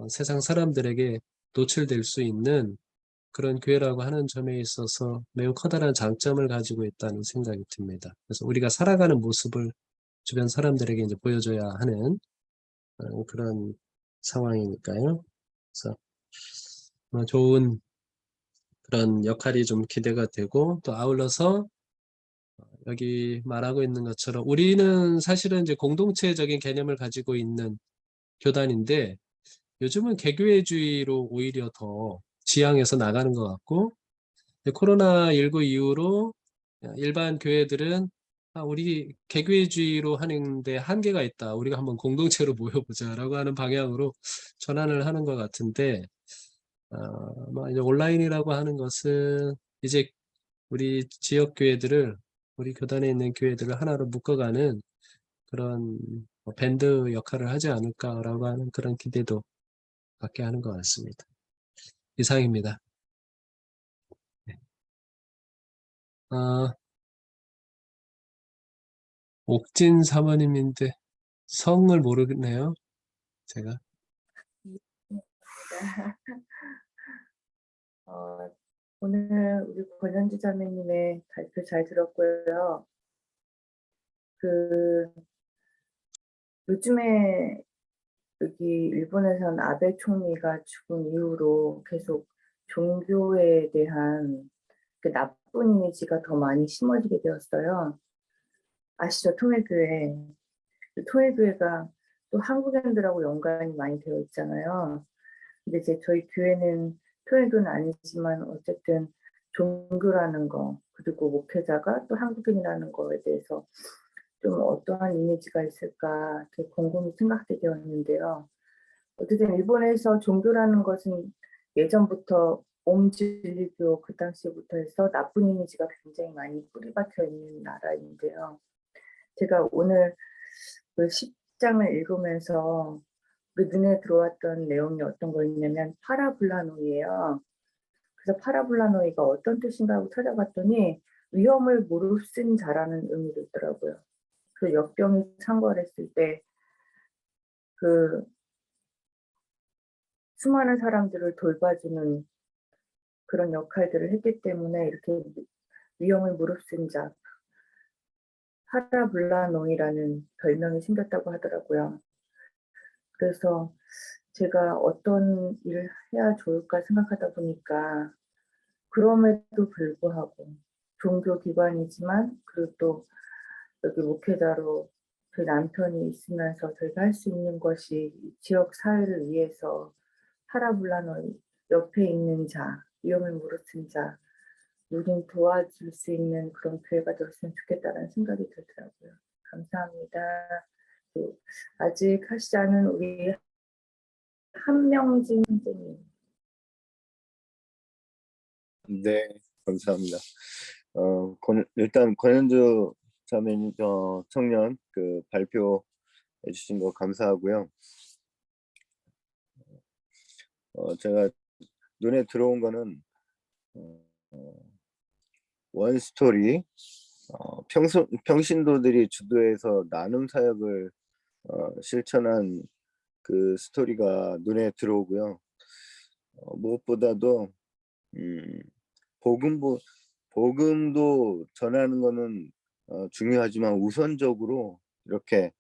세상 사람들에게 노출될 수 있는 그런 교회라고 하는 점에 있어서 매우 커다란 장점을 가지고 있다는 생각이 듭니다. 그래서 우리가 살아가는 모습을 주변 사람들에게 이제 보여줘야 하는 그런 상황이니까요. 그래서 좋은 그런 역할이 좀 기대가 되고, 또 아울러서 여기 말하고 있는 것처럼 우리는 사실은 이제 공동체적인 개념을 가지고 있는 교단인데, 요즘은 개교회주의로 오히려 더 지향해서 나가는 것 같고, 코로나19 이후로 일반 교회들은 우리 개교회주의로 하는데 한계가 있다. 우리가 한번 공동체로 모여보자라고 하는 방향으로 전환을 하는 것 같은데, 이제 온라인이라고 하는 것은 이제 우리 지역 교회들을, 우리 교단에 있는 교회들을 하나로 묶어가는 그런 밴드 역할을 하지 않을까라고 하는 그런 기대도 갖게 하는 것 같습니다. 이상입니다. 옥진 사모님인데 성을 모르겠네요, 제가. 오늘 우리 권현주 자매님의 발표 잘 들었고요. 요즘에 여기 일본에선 아베 총리가 죽은 이후로 계속 종교에 대한 그 나쁜 이미지가 더 많이 심어지게 되었어요. 아시죠? 통일교회. 통일교회가 또 한국인들하고 연관이 많이 되어 있잖아요. 근데 이제 저희 교회는 통일교는 아니지만 어쨌든 종교라는 거, 그리고 목회자가 또 한국인이라는 거에 대해서 좀 어떠한 이미지가 있을까 이렇게 곰곰이 생각하게 되었는데요. 어쨌든 일본에서 종교라는 것은 예전부터 옴진리교 그 당시부터 해서 나쁜 이미지가 굉장히 많이 뿌리박혀 있는 나라인데요. 제가 오늘 그 10장을 읽으면서 눈에 들어왔던 내용이 어떤 거였냐면 파라블라노이예요. 그래서 파라블라노이가 어떤 뜻인가 하고 찾아봤더니 위험을 무릅쓴 자라는 의미도 있더라고요. 그 역병이 창궐했을 때 그 수많은 사람들을 돌봐주는 그런 역할들을 했기 때문에 이렇게 위험을 무릅쓴 자, 파라블라노이라는 별명이 생겼다고 하더라고요. 그래서 제가 어떤 일을 해야 좋을까 생각하다 보니까 그럼에도 불구하고 종교기관이지만 그리고 또 여기 목회자로 저희 남편이 있으면서 저희가 할 수 있는 것이 지역 사회를 위해서 파라블라노이 옆에 있는 자, 위험을 무릅쓴 자, 누군 도와줄 수 있는 그런 교회가 되었으면 좋겠다는 생각이 들더라고요. 감사합니다. 아직 하시지 않은 우리 한명진 선생님. 네, 감사합니다. 일단 권현주 자매님, 청년 그 발표해 주신 거 감사하고요. 제가 눈에 들어온 거는 원스토리, 평신도들이 주도해서 나눔 사역을 실천한 그 스토리가 눈에 들어오고요. 무엇보다도 복음도 전하는 거는 중요하지만 우선적으로 이렇게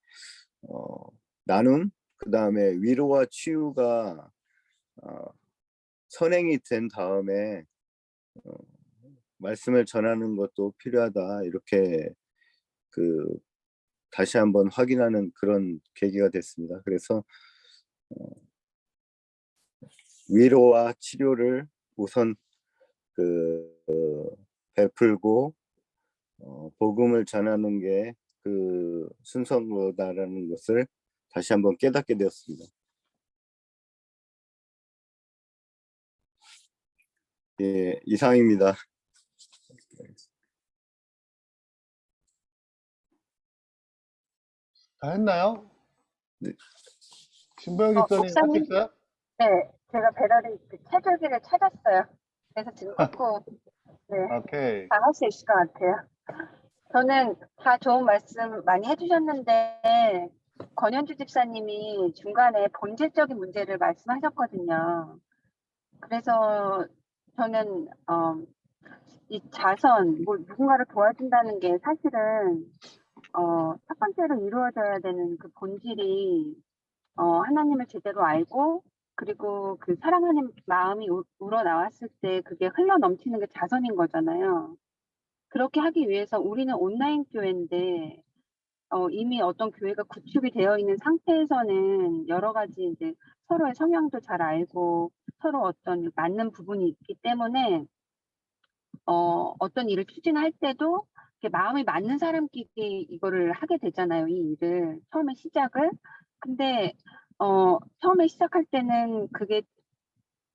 나눔, 그 다음에 위로와 치유가 선행이 된 다음에 말씀을 전하는 것도 필요하다, 이렇게 다시 한번 확인하는 그런 계기가 됐습니다. 그래서 위로와 치료를 우선 베풀고 복음을 전하는 게 그 순서다라는 것을 다시 한번 깨닫게 되었습니다. 예, 이상입니다. 다 했나요? 네. 신보영 집사님 할 수 목사님, 있어요? 네, 제가 배달의 그 체조기를 찾았어요. 그래서 지금 끊고, 네, 오케이. 다 할 수 있을 것 같아요. 저는 다 좋은 말씀 많이 해주셨는데, 권현주 집사님이 중간에 본질적인 문제를 말씀하셨거든요. 그래서 저는, 이 자선, 누군가를 도와준다는 게 사실은, 첫 번째로 이루어져야 되는 그 본질이 하나님을 제대로 알고 그리고 그 사랑하는 마음이 우러나왔을 때 그게 흘러넘치는 게 자선인 거잖아요. 그렇게 하기 위해서 우리는 온라인 교회인데 이미 어떤 교회가 구축이 되어 있는 상태에서는 여러 가지 이제 서로의 성향도 잘 알고 서로 어떤 맞는 부분이 있기 때문에 어떤 일을 추진할 때도 이렇게 마음이 맞는 사람끼리 이거를 하게 되잖아요. 이 일을 처음에 시작을. 근데 처음에 시작할 때는 그게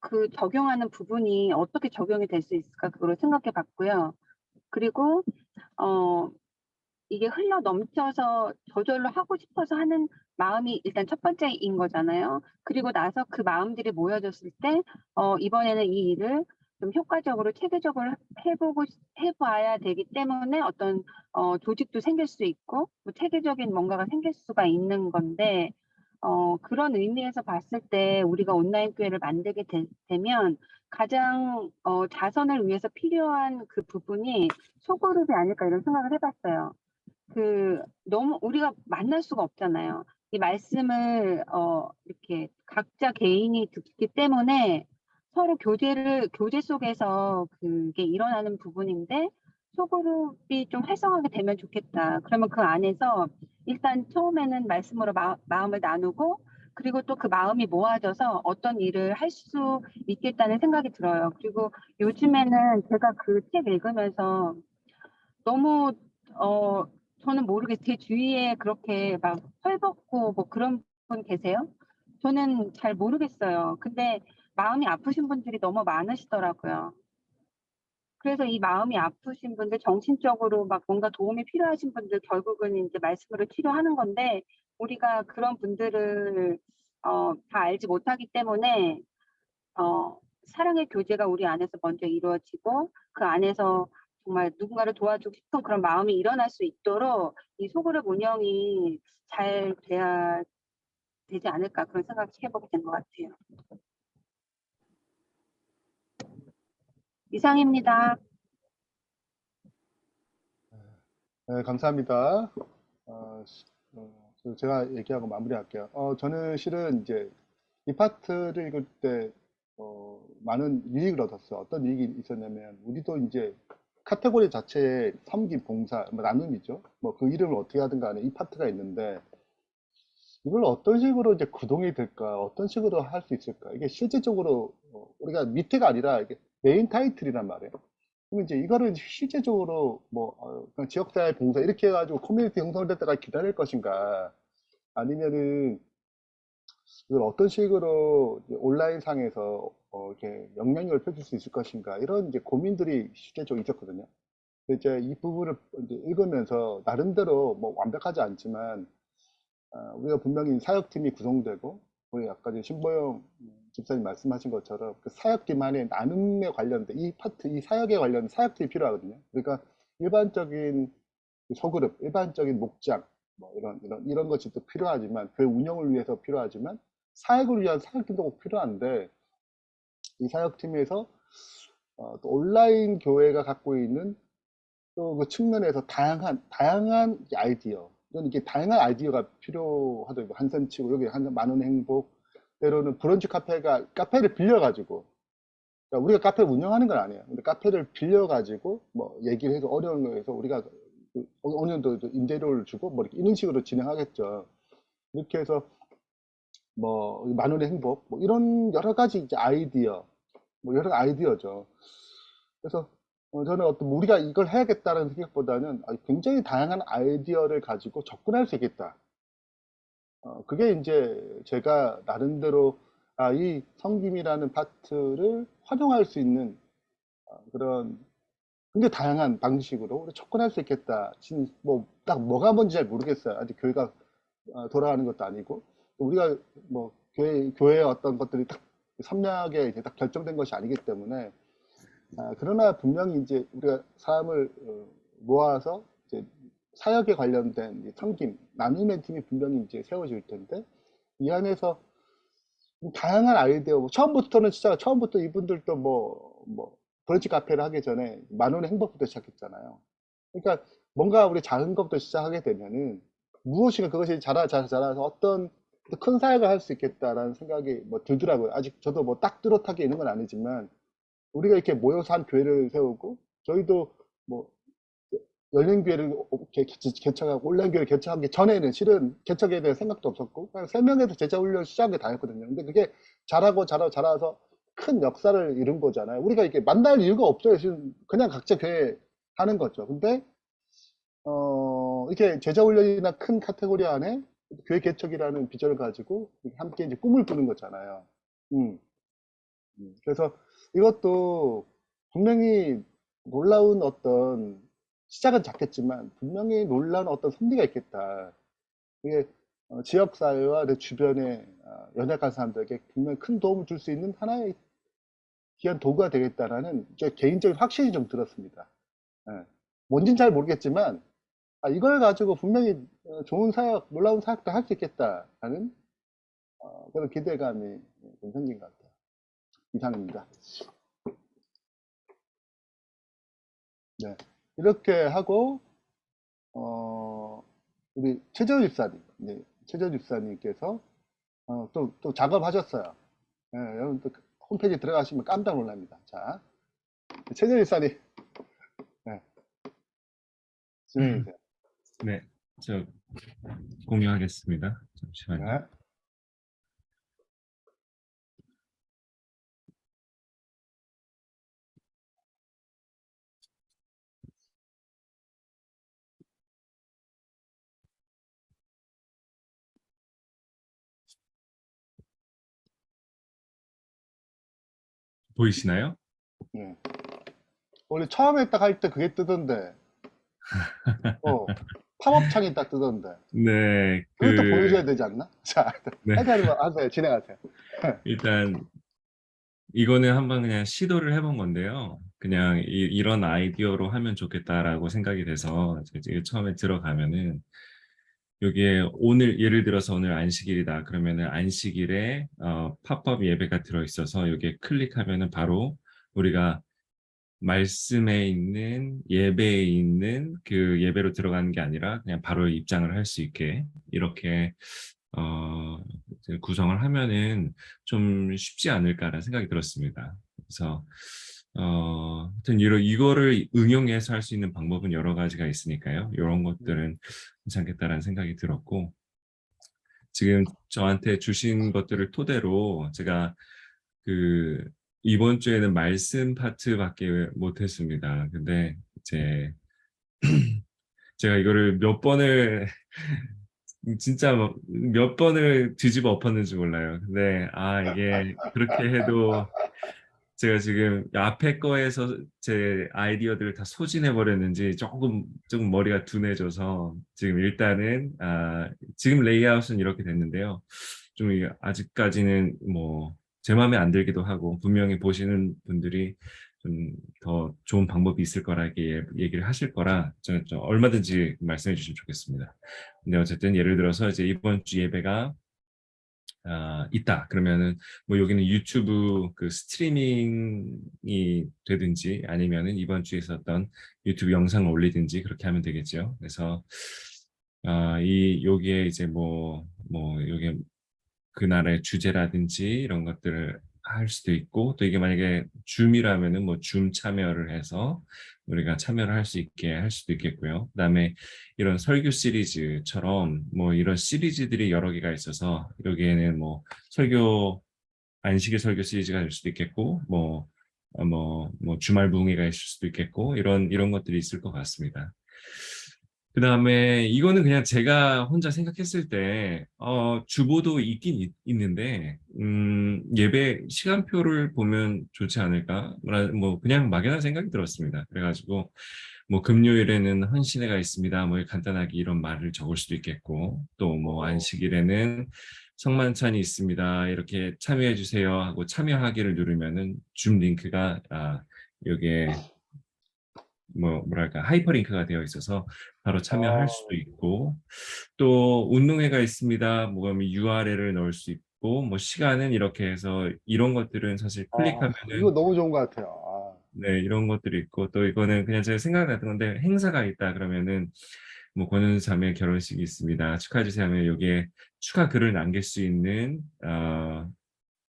그 적용하는 부분이 어떻게 적용이 될 수 있을까 그걸 생각해 봤고요. 그리고 이게 흘러 넘쳐서 저절로 하고 싶어서 하는 마음이 일단 첫 번째인 거잖아요. 그리고 나서 그 마음들이 모여졌을 때 이번에는 이 일을 좀 효과적으로 체계적으로 해봐야 되기 때문에 어떤 조직도 생길 수 있고 뭐 체계적인 뭔가가 생길 수가 있는 건데 그런 의미에서 봤을 때 우리가 온라인 교회를 만들게 되면 가장 자선을 위해서 필요한 그 부분이 소그룹이 아닐까 이런 생각을 해봤어요. 너무 우리가 만날 수가 없잖아요. 이 말씀을 이렇게 각자 개인이 듣기 때문에 서로 교제 속에서 그게 일어나는 부분인데 소그룹이 좀 활성화가 되면 좋겠다. 그러면 그 안에서 일단 처음에는 말씀으로 마음을 나누고 그리고 또 그 마음이 모아져서 어떤 일을 할 수 있겠다는 생각이 들어요. 그리고 요즘에는 제가 그 책 읽으면서 너무 저는 모르겠어요. 제 주위에 그렇게 막 헐벗고 뭐 그런 분 계세요? 저는 잘 모르겠어요. 근데 마음이 아프신 분들이 너무 많으시더라고요. 그래서 이 마음이 아프신 분들, 정신적으로 막 뭔가 도움이 필요하신 분들 결국은 이제 말씀으로 치료하는 건데 우리가 그런 분들을 다 알지 못하기 때문에 사랑의 교제가 우리 안에서 먼저 이루어지고 그 안에서 정말 누군가를 도와주고 싶은 그런 마음이 일어날 수 있도록 이 소그룹 운영이 잘 돼야 되지 않을까 그런 생각을 해보게 된 것 같아요. 이상입니다. 네, 감사합니다. 제가 얘기하고 마무리할게요. 저는 실은 이제 이 파트를 읽을 때 많은 유익을 얻었어요. 어떤 유익이 있었냐면 우리도 이제 카테고리 자체에 섬김, 봉사, 뭐 나눔이죠. 뭐 그 이름을 어떻게 하든 간에 이 파트가 있는데 이걸 어떤 식으로 이제 구동이 될까, 어떤 식으로 할 수 있을까. 이게 실제적으로 우리가 밑에가 아니라 이게 메인 타이틀이란 말이에요. 그럼 이제 이거를 실제적으로 뭐 그냥 지역사회 봉사 이렇게 해가지고 커뮤니티 형성될 때까지 기다릴 것인가, 아니면은 이걸 어떤 식으로 이제 온라인 상에서 이렇게 영향력을 펼칠 수 있을 것인가, 이런 이제 고민들이 실제적으로 있었거든요. 근데 이제 이 부분을 이제 읽으면서 나름대로 뭐 완벽하지 않지만 우리가 분명히 사역팀이 구성되고 우리 아까 이제 신보영 집사님 말씀하신 것처럼 그 사역팀 안에 나눔에 관련된 이 파트, 이 사역에 관련 사역팀이 필요하거든요. 그러니까 일반적인 소그룹, 일반적인 목장, 뭐 이런 것이 또 필요하지만 그 운영을 위해서 필요하지만 사역을 위한 사역팀도 꼭 필요한데 이 사역팀에서 또 온라인 교회가 갖고 있는 또 그 측면에서 다양한 아이디어, 이게 다양한 아이디어가 필요하더라고요. 한샘 치고 여기 많은 행복, 때로는 브런치 카페를 빌려가지고, 그러니까 우리가 카페를 운영하는 건 아니에요. 근데 카페를 빌려가지고 뭐 얘기를 해서 어려운 거에서 우리가 어느 정도 임대료를 주고 뭐 이런 식으로 진행하겠죠. 이렇게 해서 뭐 만원의 행복, 뭐 이런 여러 가지 이제 아이디어, 뭐 여러 아이디어죠. 그래서 저는 우리가 이걸 해야겠다는 생각보다는 굉장히 다양한 아이디어를 가지고 접근할 수 있겠다. 그게 이제 제가 나름대로 이 섬김이라는 파트를 활용할 수 있는 그런 굉장히 다양한 방식으로 접근할 수 있겠다. 뭐 딱 뭐가 뭔지 잘 모르겠어요. 아직 교회가 돌아가는 것도 아니고 우리가 뭐 교회의 어떤 것들이 딱 선명하게 이제 딱 결정된 것이 아니기 때문에 그러나 분명히 이제 우리가 사람을 모아서 이제 사역에 관련된 섬김, 나눔의 팀이 분명히 이제 세워질 텐데 이 안에서 다양한 아이디어, 처음부터는 진짜 처음부터 이분들도 뭐 브런치 카페를 하기 전에 만원의 행복부터 시작했잖아요. 그러니까 뭔가 우리 작은 것부터 시작하게 되면은 무엇인가 그것이 자라서 어떤 큰 사역을 할 수 있겠다라는 생각이 뭐 들더라고요. 아직 저도 뭐 딱 뚜렷하게 있는 건 아니지만 우리가 이렇게 모여서 한 교회를 세우고 저희도 뭐 열린 교회를 개척하고 온라인 교회를 개척하기 전에는 실은 개척에 대한 생각도 없었고 그냥 3명에서 제자 훈련 시작이 다였거든요. 근데 그게 자라서 큰 역사를 이룬 거잖아요. 우리가 이렇게 만날 이유가 없어요. 지금 그냥 각자 교회 하는 거죠. 근데 이렇게 제자 훈련이나 큰 카테고리 안에 교회 개척이라는 비전을 가지고 함께 이제 꿈을 꾸는 거잖아요. 그래서 이것도 분명히 놀라운 어떤 시작은 작겠지만 분명히 놀라운 어떤 섭리가 있겠다. 이게 지역사회와 내 주변에 연약한 사람들에게 분명히 큰 도움을 줄 수 있는 하나의 귀한 도구가 되겠다라는 제 개인적인 확신이 좀 들었습니다. 뭔진 잘 모르겠지만 이걸 가지고 분명히 좋은 사역, 놀라운 사역도 할 수 있겠다라는 그런 기대감이 좀 생긴 것 같아요. 이상입니다. 네, 이렇게 하고 우리 최재우 집사님, 최재우 집사님께서 또 작업하셨어요. 여러분 또 홈페이지 들어가시면 깜짝 놀랍니다. 자, 최재우 집사님, 진행해 주세요. 네, 저 공유하겠습니다. 잠시만요. 네. 보이시나요? 네. 원래 처음에 딱 할 때 그게 뜨던데, 팝업 창이 딱 뜨던데. 네, 그것도 보여줘야 되지 않나? 자, 네. 하세요. 진행하세요. 일단 이거는 한번 그냥 시도를 해본 건데요. 그냥 이런 아이디어로 하면 좋겠다라고 생각이 돼서 이제 처음에 들어가면은 여기에 오늘 예를 들어서 오늘 안식일이다 그러면은 안식일에 팝업 예배가 들어있어서 여기에 클릭하면은 바로 우리가 말씀에 있는 예배에 있는 그 예배로 들어가는 게 아니라 그냥 바로 입장을 할 수 있게 이렇게 이제 구성을 하면은 좀 쉽지 않을까라는 생각이 들었습니다. 그래서 하여튼 이거를 응용해서 할 수 있는 방법은 여러 가지가 있으니까요. 이런 것들은 괜찮겠다라는 생각이 들었고 지금 저한테 주신 것들을 토대로 제가 그 이번 주에는 말씀 파트밖에 못했습니다. 근데 이제 제가 이거를 몇 번을 진짜 몇 번을 뒤집어 엎었는지 몰라요. 근데 이게 그렇게 해도 제가 지금 앞에 거에서 제 아이디어들을 다 소진해 버렸는지 조금 머리가 둔해져서 지금 일단은 지금 레이아웃은 이렇게 됐는데요. 좀 이게 아직까지는 뭐 제 마음에 안 들기도 하고 분명히 보시는 분들이 좀 더 좋은 방법이 있을 거라 이렇게 얘기를 하실 거라 저는 좀 얼마든지 말씀해 주시면 좋겠습니다. 근데 어쨌든 예를 들어서 이제 이번 주 예배가 있다 그러면은 뭐 여기는 유튜브 그 스트리밍이 되든지 아니면은 이번 주에 있었던 유튜브 영상을 올리든지 그렇게 하면 되겠죠. 그래서 여기에 이제 뭐 여기에 그날의 주제라든지 이런 것들을 할 수도 있고 또 이게 만약에 줌이라면은 뭐 줌 참여를 해서 우리가 참여를 할 수 있게 할 수도 있겠고요. 그다음에 이런 설교 시리즈처럼 뭐 이런 시리즈들이 여러 개가 있어서 여기에는 뭐 안식일 설교 시리즈가 될 수도 있겠고 뭐 주말 부흥회가 있을 수도 있겠고 이런 것들이 있을 것 같습니다. 그다음에 이거는 그냥 제가 혼자 생각했을 때 주보도 있긴 있는데 예배 시간표를 보면 좋지 않을까? 뭐 그냥 막연한 생각이 들었습니다. 그래가지고 뭐 금요일에는 헌신회가 있습니다. 뭐 간단하게 이런 말을 적을 수도 있겠고 또 뭐 안식일에는 성만찬이 있습니다. 이렇게 참여해 주세요 하고 참여하기를 누르면은 줌 링크가 여기에 뭐랄까 하이퍼링크가 되어 있어서 바로 참여할 수도 있고 또 운동회가 있습니다. 뭐 URL을 넣을 수 있고 뭐 시간은 이렇게 해서 이런 것들은 사실 이거 클릭하면은 너무 좋은 것 같아요. 네 이런 것들이 있고 또 이거는 그냥 제가 생각났던 건데 행사가 있다 그러면은 뭐 권은자매 결혼식이 있습니다. 축하해 주세요 하면 여기에 축하 글을 남길 수 있는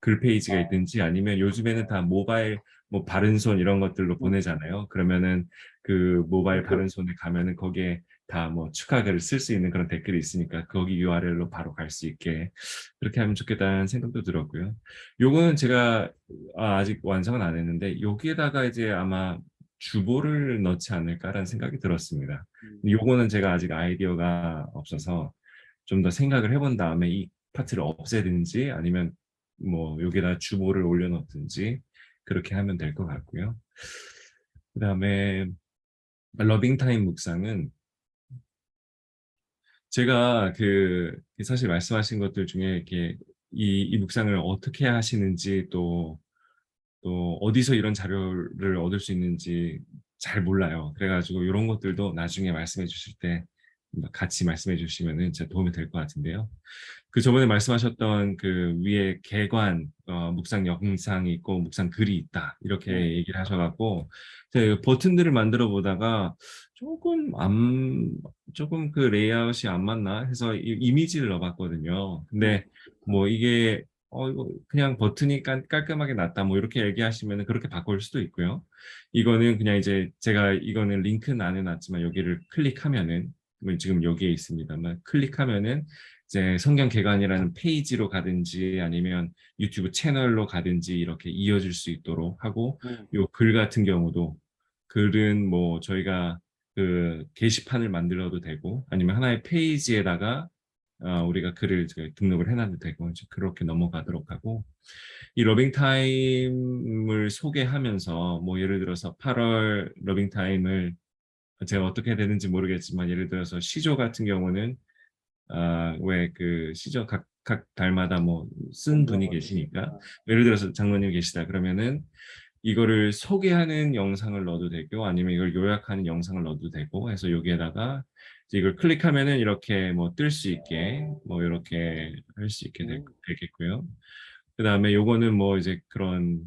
글 페이지가 있든지 아니면 요즘에는 다 모바일 뭐 바른손 이런 것들로 보내잖아요. 그러면은 그 모바일 바른손에 가면은 거기에 다 뭐 축하글을 쓸 수 있는 그런 댓글이 있으니까 거기 URL로 바로 갈 수 있게 그렇게 하면 좋겠다는 생각도 들었고요. 요거는 제가 아직 완성은 안 했는데 여기에다가 이제 아마 주보를 넣지 않을까라는 생각이 들었습니다. 요거는 제가 아직 아이디어가 없어서 좀 더 생각을 해본 다음에 이 파트를 없애든지 아니면 뭐 여기다 주보를 올려놓든지 그렇게 하면 될 것 같고요. 그다음에 러빙타임 묵상은 제가 사실 말씀하신 것들 중에 이렇게 이 묵상을 어떻게 하시는지 또 어디서 이런 자료를 얻을 수 있는지 잘 몰라요. 그래가지고 이런 것들도 나중에 말씀해 주실 때 같이 말씀해 주시면은 진짜 도움이 될 것 같은데요. 그 저번에 말씀하셨던 그 위에 개관 묵상 영상이 있고 묵상 글이 있다 이렇게 얘기를 하셔갖고 제가 버튼들을 만들어 보다가 조금 그 레이아웃이 안 맞나 해서 이미지를 넣어봤거든요. 근데 뭐 이게 이거 그냥 버튼이 깔끔하게 났다 뭐 이렇게 얘기하시면 그렇게 바꿀 수도 있고요. 이거는 그냥 이제 제가 이거는 링크는 안 해놨지만 여기를 클릭하면은 지금 여기에 있습니다만 클릭하면은 이제 성경 개관이라는 페이지로 가든지 아니면 유튜브 채널로 가든지 이렇게 이어질 수 있도록 하고 요 글 같은 경우도 글은 뭐 저희가 그 게시판을 만들어도 되고 아니면 하나의 페이지에다가 우리가 글을 등록을 해놔도 되고 이제 그렇게 넘어가도록 하고 이 러빙타임을 소개하면서 뭐 예를 들어서 8월 러빙타임을 제가 어떻게 되는지 모르겠지만 예를 들어서 시조 같은 경우는 왜 그 시조 각 달마다 뭐 쓴 분이 계시니까 예를 들어서 장로님 계시다 그러면은 이거를 소개하는 영상을 넣어도 되고 아니면 이걸 요약하는 영상을 넣어도 되고 해서 여기에다가 이제 이걸 클릭하면은 이렇게 뭐 뜰 수 있게 뭐 이렇게 할 수 있게 되겠고요. 그 다음에 요거는 뭐 이제 그런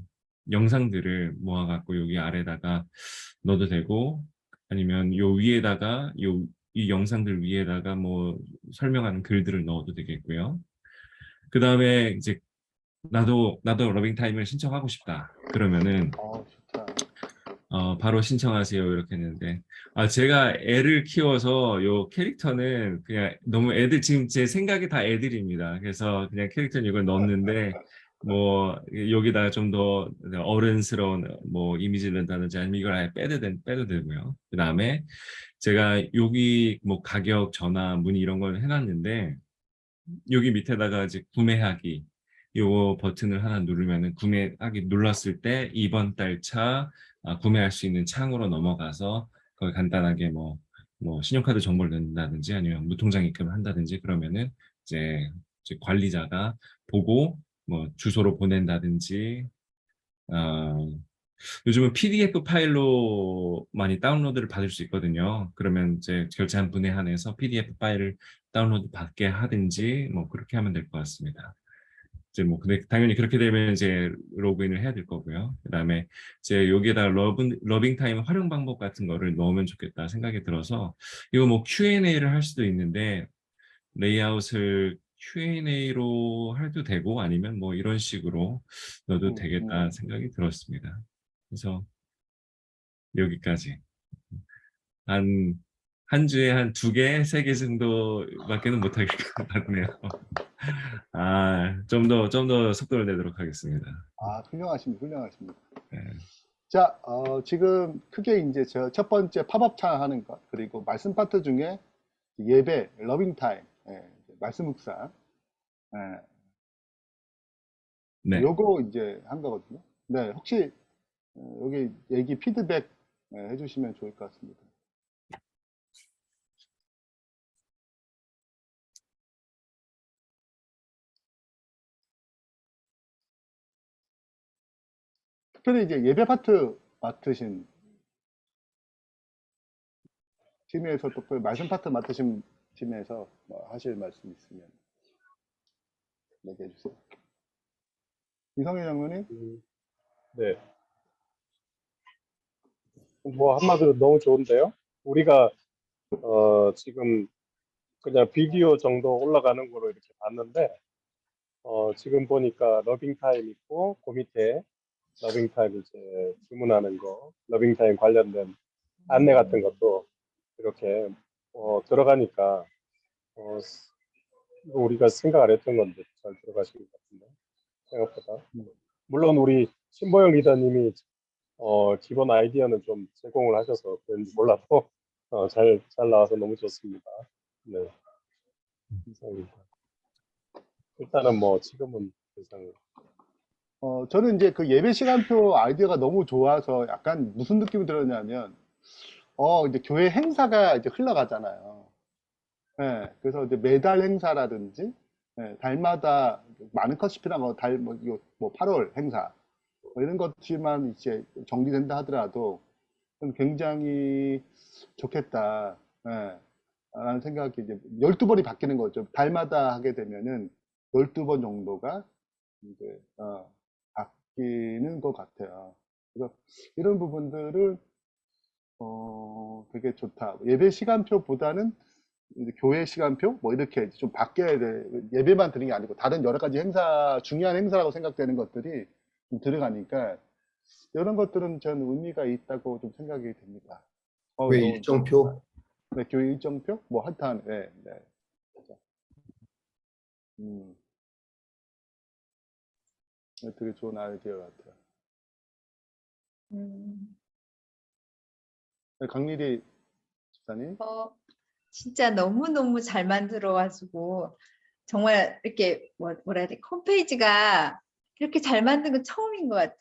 영상들을 모아갖고 여기 아래다가 넣어도 되고 아니면 요 위에다가 이 영상들 위에다가 뭐 설명하는 글들을 넣어도 되겠고요. 그 다음에 이제 나도 러빙타임을 신청하고 싶다. 그러면은 좋다. 바로 신청하세요 이렇게 했는데 제가 애를 키워서 요 캐릭터는 그냥 너무 애들 지금 제 생각이 다 애들입니다. 그래서 그냥 캐릭터는 이걸 넣었는데 뭐 여기다가 좀 더 어른스러운 뭐 이미지를 넣는다든지 아니면 이걸 아예 빼도 되고요. 그 다음에 제가 여기 뭐 가격, 전화, 문의 이런 걸 해놨는데 여기 밑에다가 이제 구매하기 요 버튼을 하나 누르면은 구매하기 눌렀을 때 이번 달 차 구매할 수 있는 창으로 넘어가서 거기 간단하게 뭐 신용카드 정보를 넣는다든지 아니면 무통장 입금을 한다든지 그러면은 이제 관리자가 보고 뭐 주소로 보낸다든지 요즘은 PDF 파일로 많이 다운로드를 받을 수 있거든요. 그러면 이제 결제한 분에 한해서 PDF 파일을 다운로드 받게 하든지 뭐 그렇게 하면 될 것 같습니다. 이제 뭐 근데 당연히 그렇게 되면 이제 로그인을 해야 될 거고요. 그다음에 이제 여기에다 러빙 타임 활용 방법 같은 거를 넣으면 좋겠다 생각이 들어서 이거 뭐 Q&A를 할 수도 있는데 레이아웃을 Q&A로 해도 되고 아니면 뭐 이런 식으로 넣어도 되겠다 생각이 들었습니다. 그래서 여기까지 한 주에 한 2개, 3개 정도밖에는 못할 것 같네요. 좀 더 속도를 내도록 하겠습니다. 훌륭하십니다. 훌륭하십니다. 네. 자, 지금 크게 이제 저 첫 번째 팝업 찬양하는 것, 그리고 말씀 파트 중에 예배, 러빙 타임, 예, 말씀 묵상, 예, 네. 요거 이제 한 거거든요. 네, 혹시 여기 얘기 피드백 해주시면 좋을 것 같습니다. 특별히 이제 예배 파트 맡으신 팀에서 또 그 말씀 파트 맡으신 팀에서 뭐 하실 말씀 있으면 얘기해 주세요. 이성윤 장로님? 네. 뭐 한마디로 너무 좋은데요. 우리가 지금 그냥 비디오 정도 올라가는 거로 이렇게 봤는데 지금 보니까 러빙 타임 있고 그 밑에 러빙 타임 이제 주문하는 거, 러빙 타임 관련된 안내 같은 것도 이렇게 들어가니까 우리가 생각 안 했던 건데 잘 들어가신 것 같은데 생각보다. 물론 우리 신보영 리더님이 기본 아이디어는 좀 제공을 하셔서 그런지 몰라도 잘 나와서 너무 좋습니다. 네, 이상입니다. 일단은 뭐 지금은 이상. 저는 이제 그 예배 시간표 아이디어가 너무 좋아서 약간 무슨 느낌이 들었냐면, 이제 교회 행사가 이제 흘러가잖아요. 예, 그래서 이제 매달 행사라든지, 예, 달마다 많은 컷시피나 뭐 8월 행사, 뭐 이런 것들만 이제 정리된다 하더라도 좀 굉장히 좋겠다. 예, 라는 생각이 이제 12번이 바뀌는 거죠. 달마다 하게 되면은 12번 정도가 이제, 바뀌는 것 같아요. 그래서 이런 부분들을, 되게 좋다. 예배 시간표보다는 이제 교회 시간표? 뭐 이렇게 좀 바뀌어야 돼. 예배만 드리는 게 아니고 다른 여러 가지 행사, 중요한 행사라고 생각되는 것들이 좀 들어가니까 이런 것들은 저는 의미가 있다고 좀 생각이 됩니다. 왜 너무 일정표? 네, 교회 일정표? 뭐 하여튼, 네, 네. 되게 좋은 아이디어 같아요. 네, 강미리 집사님. 진짜 너무너무 잘 만들어가지고 정말 이렇게 뭐라 해야 돼, 홈페이지가 이렇게 잘 만든 건 처음인 것 같아요.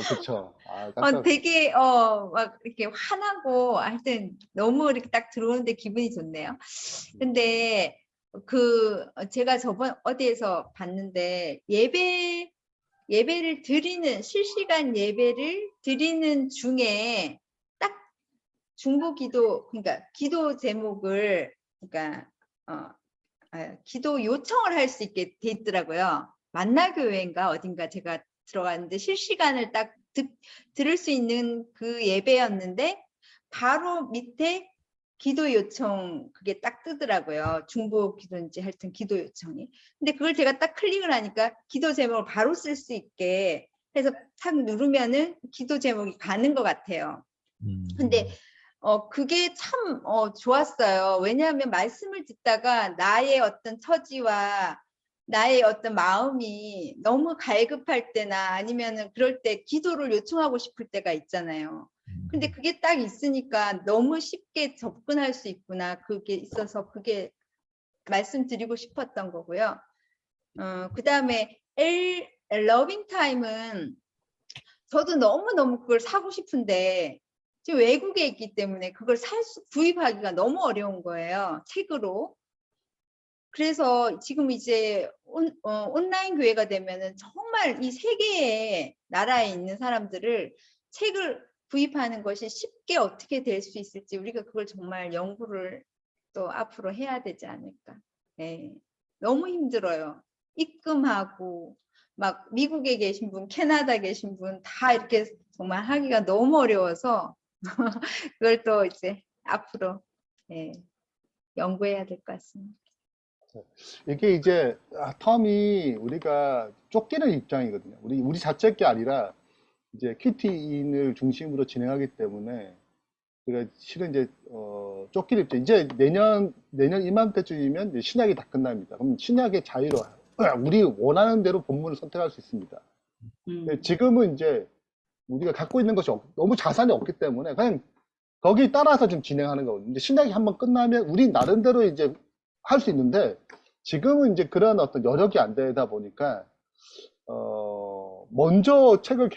그쵸. 깜짝 되게 막 이렇게 화나고 하여튼 너무 이렇게 딱 들어오는데 기분이 좋네요. 근데 제가 저번 어디에서 봤는데 예배를 드리는 실시간 예배를 드리는 중에 딱 중보기도, 그러니까 기도 제목을, 그러니까 기도 요청을 할 수 있게 돼 있더라고요. 만나교회인가 어딘가 제가 들어갔는데 실시간을 딱 들을 수 있는 그 예배였는데 바로 밑에 기도 요청 그게 딱 뜨더라고요. 중보 기도인지 하여튼 기도 요청이. 근데 그걸 제가 딱 클릭을 하니까 기도 제목을 바로 쓸 수 있게 해서 탁 누르면은 기도 제목이 가는 것 같아요. 근데 그게 참 좋았어요. 왜냐하면 말씀을 듣다가 나의 어떤 처지와 나의 어떤 마음이 너무 갈급할 때나 아니면은 그럴 때 기도를 요청하고 싶을 때가 있잖아요. 근데 그게 딱 있으니까 너무 쉽게 접근할 수 있구나. 그게 있어서 그게 말씀드리고 싶었던 거고요. 그 다음에 러빙 타임은 저도 너무너무 그걸 사고 싶은데 지금 외국에 있기 때문에 그걸 구입하기가 너무 어려운 거예요. 책으로. 그래서 지금 이제 온라인 교회가 되면은 정말 이 세계의 나라에 있는 사람들을 책을 구입하는 것이 쉽게 어떻게 될 수 있을지 우리가 그걸 정말 연구를 또 앞으로 해야 되지 않을까. 네. 너무 힘들어요. 입금하고 막 미국에 계신 분, 캐나다 계신 분 다 이렇게 정말 하기가 너무 어려워서 그걸 또 이제 앞으로 연구해야 될 것 같습니다. 이게 이제 텀이 우리가 쫓기는 입장이거든요. 우리 자체 게 아니라 이제 큐티인을 중심으로 진행하기 때문에 우리가 실은 이제 쫓기는 입장. 이제 내년 이맘때쯤이면 이제 신약이 다 끝납니다. 그럼 신약의 자유로 우리 원하는 대로 본문을 선택할 수 있습니다. 지금은 이제 우리가 갖고 있는 것이 너무 자산이 없기 때문에 그냥 거기 따라서 좀 진행하는 거거든요. 이제 신약이 한번 끝나면 우리 나름대로 이제 할 수 있는데 지금은 이제 그런 어떤 여력이 안 되다 보니까 먼저 책을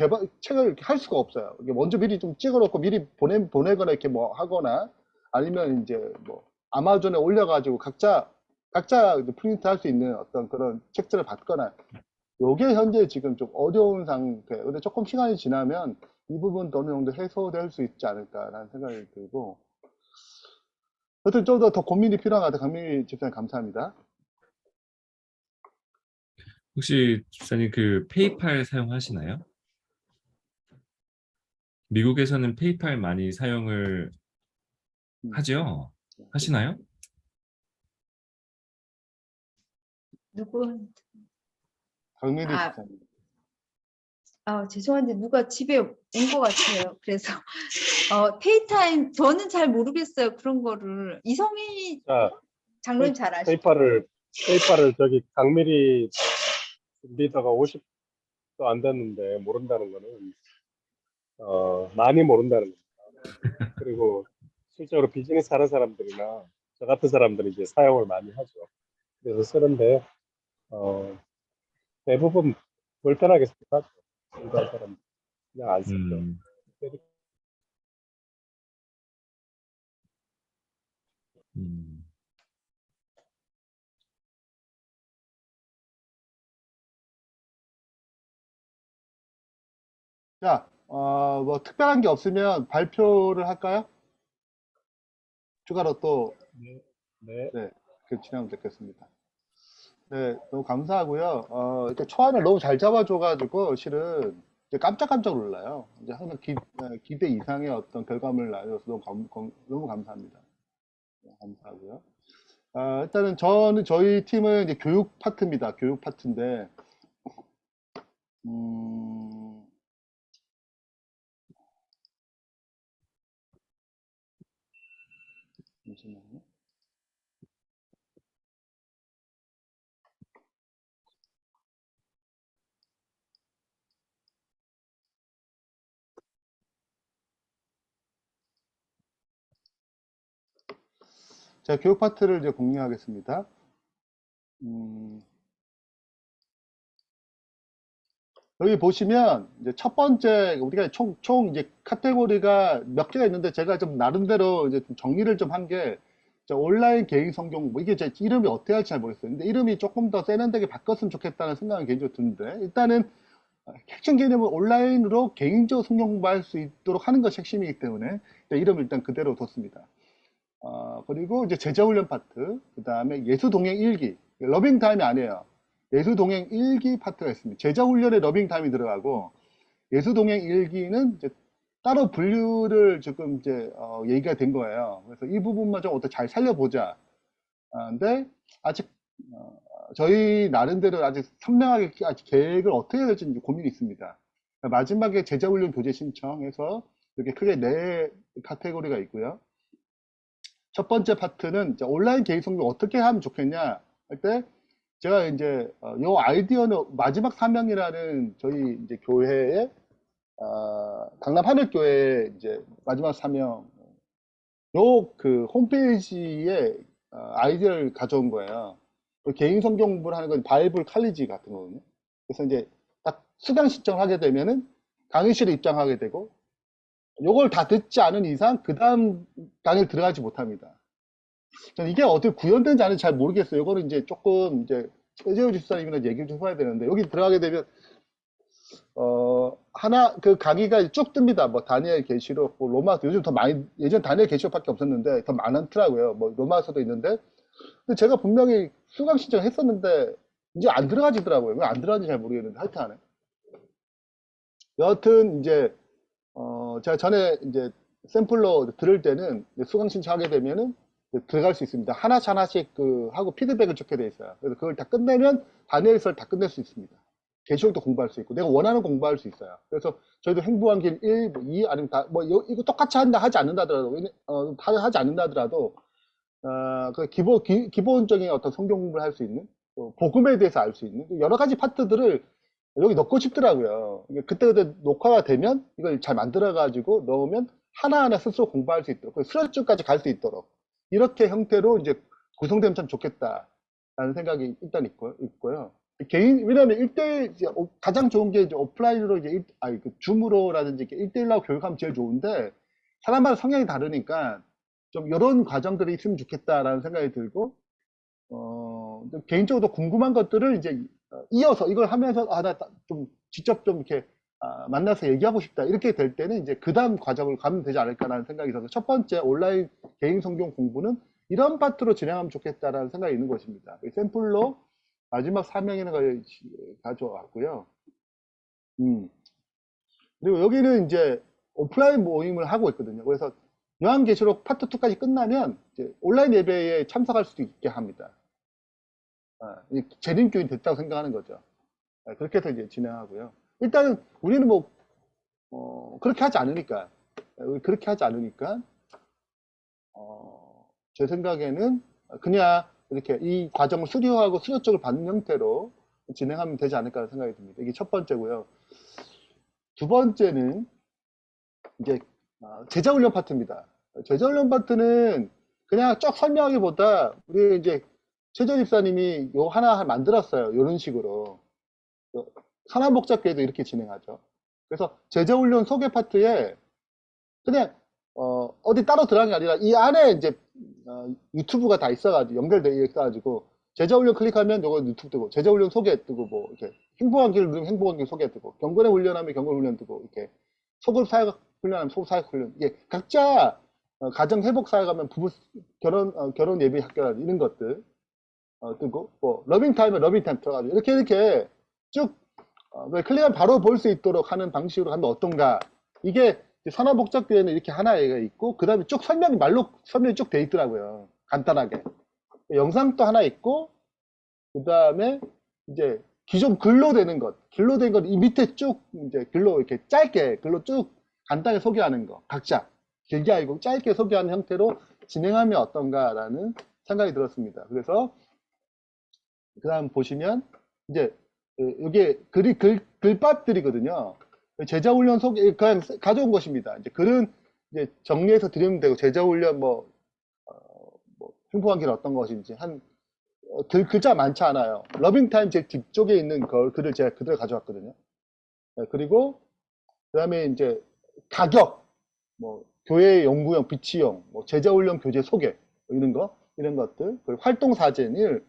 할 수가 없어요. 이게 먼저 미리 좀 찍어놓고 미리 보내거나 이렇게 뭐 하거나 아니면 이제 뭐 아마존에 올려가지고 각자 프린트 할 수 있는 어떤 그런 책들을 받거나 요게 현재 지금 좀 어려운 상태. 근데 조금 시간이 지나면 이 부분도 어느 정도 해소될 수 있지 않을까라는 생각이 들고 여튼 좀 더 고민이 필요한 것 같아요. 강민희 집사님 감사합니다. 혹시 집사님 그 페이팔 사용하시나요? 미국에서는 페이팔 많이 사용을 하죠? 하시나요? 누구? 강민희 아. 집사님. 죄송한데 누가 집에 온 것 같아요. 그래서 페이타임 저는 잘 모르겠어요. 그런 거를 이성희 자, 장로님 잘 아시죠? 페이팔을 저기 강미리 리더가 50도 안 됐는데 모른다는 거는 많이 모른다는 겁니다. 그리고 실제로 비즈니스 하는 사람들이나 저 같은 사람들이 이제 사용을 많이 하죠. 그래서 쓰는데 대부분 불편하게 생각하죠. 일반 사람 그냥 안 쓰죠. 자, 뭐 특별한 게 없으면 발표를 할까요? 추가로 또 네. 진행하면 되겠습니다. 네, 너무 감사하고요. 이렇게 초안을 너무 잘 잡아줘가지고 실은 이제 깜짝깜짝 놀라요. 이제 항상 기대 이상의 어떤 결과물을 나눠서 너무 감사합니다. 네, 감사하고요. 일단은 저희 팀은 이제 교육 파트입니다. 교육 파트인데, 잠시만요. 제가 교육 파트를 이제 공유하겠습니다. 여기 보시면 이제 첫 번째 우리가 총 이제 카테고리가 몇 개가 있는데 제가 좀 나름대로 이제 좀 정리를 좀 한 게 온라인 개인 성경 뭐 이게 제 이름이 어떻게 할지 잘 모르겠어요. 근데 이름이 조금 더 세련되게 바꿨으면 좋겠다는 생각은 개인적으로 드는데 일단은 핵심 개념은 온라인으로 개인적으로 성경 공부할 수 있도록 하는 것이 핵심이기 때문에 이름을 일단 그대로 뒀습니다. 그리고 이제 제자훈련 파트, 그 다음에 예수동행 일기, 러빙타임이 아니에요. 예수동행 일기 파트가 있습니다. 제자훈련에 러빙타임이 들어가고, 예수동행 일기는 이제 따로 분류를 지금 이제, 얘기가 된 거예요. 그래서 이 부분만 좀 어떻게 잘 살려보자. 근데 아직, 저희 나름대로 아직 선명하게 아직 계획을 어떻게 해야 될지 이제 고민이 있습니다. 마지막에 제자훈련 교재 신청해서 이렇게 크게 4 카테고리가 있고요. 첫 번째 파트는 이제 온라인 개인 성경 어떻게 하면 좋겠냐 할 때 제가 이제 요 아이디어는 마지막 사명이라는 저희 이제 교회의 강남 하늘교회 이제 마지막 사명 요 그 홈페이지에 아이디어를 가져온 거예요. 그 개인 성경 공부를 하는 건 바이블 칼리지 같은 거거든요. 그래서 이제 딱 수강 신청을 하게 되면은 강의실에 입장하게 되고 요걸 다 듣지 않은 이상 그 다음 강의를 들어가지 못합니다. 저는 이게 어떻게 구현된지 아닌지 잘 모르겠어요. 이거는 이제 조금 이제 최재호 집사님이나 얘기를 좀 해봐야 되는데 여기 들어가게 되면 하나 그 강의가 쭉 뜹니다. 뭐 다니엘 계시록, 뭐 로마서 요즘 더 많이 예전 다니엘 계시록밖에 없었는데 더 많더라고요. 뭐 로마서도 있는데 근데 제가 분명히 수강 신청했었는데 이제 안 들어가지더라고요. 왜 안 들어가는지 잘 모르겠는데 하여튼 안 해. 여하튼 이제 제가 전에 이제 샘플로 들을 때는 수강 신청하게 되면은 들어갈 수 있습니다. 하나씩 하고 피드백을 적게 돼 있어요. 그래서 그걸 다 끝내면 다니엘서를 다 끝낼 수 있습니다. 계시록도 공부할 수 있고 내가 원하는 공부할 수 있어요. 그래서 저희도 행보한 길 1, 2 아니면 이거 똑같이 하지 않는다 하더라도 그 기본적인 어떤 성경 공부를 할 수 있는 복음에 대해서 알 수 있는 여러 가지 파트들을 여기 넣고 싶더라고요. 그때 녹화가 되면 이걸 잘 만들어가지고 넣으면 하나하나 스스로 공부할 수 있도록, 수료증까지 갈 수 있도록, 이렇게 형태로 이제 구성되면 참 좋겠다라는 생각이 일단 있고요. 왜냐면 1대1, 가장 좋은 게 이제 오프라인으로 이제, 줌으로라든지 1대1하고 교육하면 제일 좋은데, 사람마다 성향이 다르니까 좀 이런 과정들이 있으면 좋겠다라는 생각이 들고, 개인적으로 궁금한 것들을 이제 이어서 이걸 하면서, 나 좀 직접 좀 이렇게 만나서 얘기하고 싶다. 이렇게 될 때는 이제 그 다음 과정을 가면 되지 않을까라는 생각이 있어서 첫 번째 온라인 개인 성경 공부는 이런 파트로 진행하면 좋겠다라는 생각이 있는 것입니다. 샘플로 마지막 4명이나 가져왔고요. 그리고 여기는 이제 오프라인 모임을 하고 있거든요. 그래서 요한계시록 파트 2까지 끝나면 이제 온라인 예배에 참석할 수도 있게 합니다. 재림교인 됐다고 생각하는 거죠. 그렇게 해서 이제 진행하고요. 일단은 우리는 뭐 그렇게 하지 않으니까 제 생각에는 그냥 이렇게 이 과정을 수료하고 수료증을 받는 형태로 진행하면 되지 않을까 생각이 듭니다. 이게 첫 번째고요. 두 번째는 이제 제자훈련 파트입니다. 제자훈련 파트는 그냥 쭉 설명하기보다 우리 이제 최전 집사님이 요 하나 만들었어요. 이런 식으로 산업목적교회도 이렇게 진행하죠. 그래서 제자훈련 소개 파트에 그냥 어디 따로 들어간 게 아니라 이 안에 이제 유튜브가 다 있어가지고 연결되어 있어가지고 제자훈련 클릭하면 요거 유튜브 뜨고 제자훈련 소개 뜨고 뭐 이렇게 행복한 길 누르면 행복한 길 소개 뜨고 경건의 훈련하면 경건 훈련 뜨고 이렇게 소급 사역 훈련하면 소급 사역 훈련 이게 각자 가정 회복 사역 하면 부부 결혼 예배 학교라든지 이런 것들 뜨고 뭐 러빙 타임에 러빙 타임 들어가지고 이렇게 쭉 클릭하면 바로 볼 수 있도록 하는 방식으로 하면 어떤가. 이게 산업목적교회는 이렇게 하나가 있고 그 다음에 쭉 말로 설명이 쭉 돼 있더라고요. 간단하게 영상도 하나 있고 그 다음에 이제 기존 글로 된 것 이 밑에 쭉 이제 글로 이렇게 짧게 글로 쭉 간단하게 소개하는 거 각자 길게 아니고 짧게 소개하는 형태로 진행하면 어떤가라는 생각이 들었습니다. 그래서 그 다음 보시면 이제 이게 글밥들이거든요. 제자훈련 소개 그냥 가져온 것입니다. 이제 글은 이제 정리해서 드리면 되고 제자훈련 뭐 행복한 길 어떤 것인지 글자 많지 않아요. 러빙타임 제 뒤쪽에 있는 글을 제가 그대로 가져왔거든요. 그리고 그 다음에 이제 가격, 뭐 교회 연구용, 비치용, 뭐 제자훈련 교재 소개 이런 것들 그리고 활동 사진을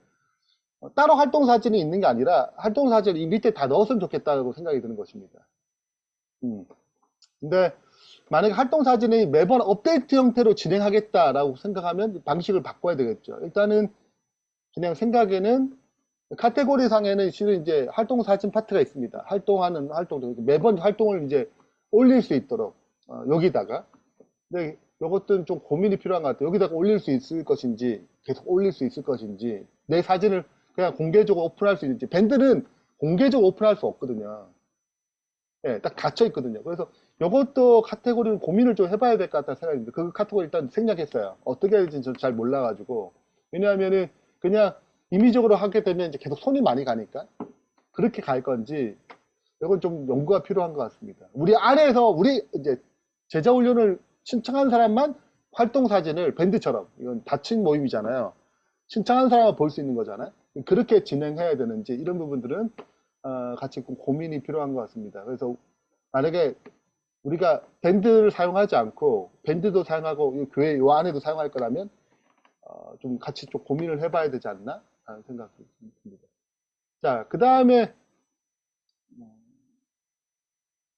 따로 활동 사진이 있는 게 아니라 활동 사진을 이 밑에 다 넣었으면 좋겠다고 생각이 드는 것입니다. 근데 만약에 활동 사진이 매번 업데이트 형태로 진행하겠다라고 생각하면 방식을 바꿔야 되겠죠. 일단은 그냥 생각에는 카테고리 상에는 실은 이제 활동 사진 파트가 있습니다. 활동하는 활동 매번 활동을 이제 올릴 수 있도록 여기다가 근데 이것들은 좀 고민이 필요한 것 같아요. 여기다가 올릴 수 있을 것인지 계속 올릴 수 있을 것인지 내 사진을 그냥 공개적으로 오픈할 수 있는지 밴드는 공개적으로 오픈할 수 없거든요. 예, 딱 닫혀 있거든요. 그래서 이것도 카테고리를 고민을 좀 해봐야 될 것 같다는 생각입니다. 그 카테고리 일단 생략했어요. 어떻게 해야 될지 잘 몰라가지고. 왜냐하면은 그냥 임의적으로 하게 되면 이제 계속 손이 많이 가니까 그렇게 갈 건지 이건 좀 연구가 필요한 것 같습니다. 우리 안에서 우리 이제 제자훈련을 신청한 사람만 활동 사진을 밴드처럼 이건 닫힌 모임이잖아요. 신청한 사람만 볼 수 있는 거잖아요. 그렇게 진행해야 되는지 이런 부분들은 같이 고민이 필요한 것 같습니다. 그래서 만약에 우리가 밴드를 사용하지 않고 밴드도 사용하고 교회 요 안에도 사용할 거라면 좀 같이 좀 고민을 해봐야 되지 않나 하는 생각이 듭니다. 자, 그 다음에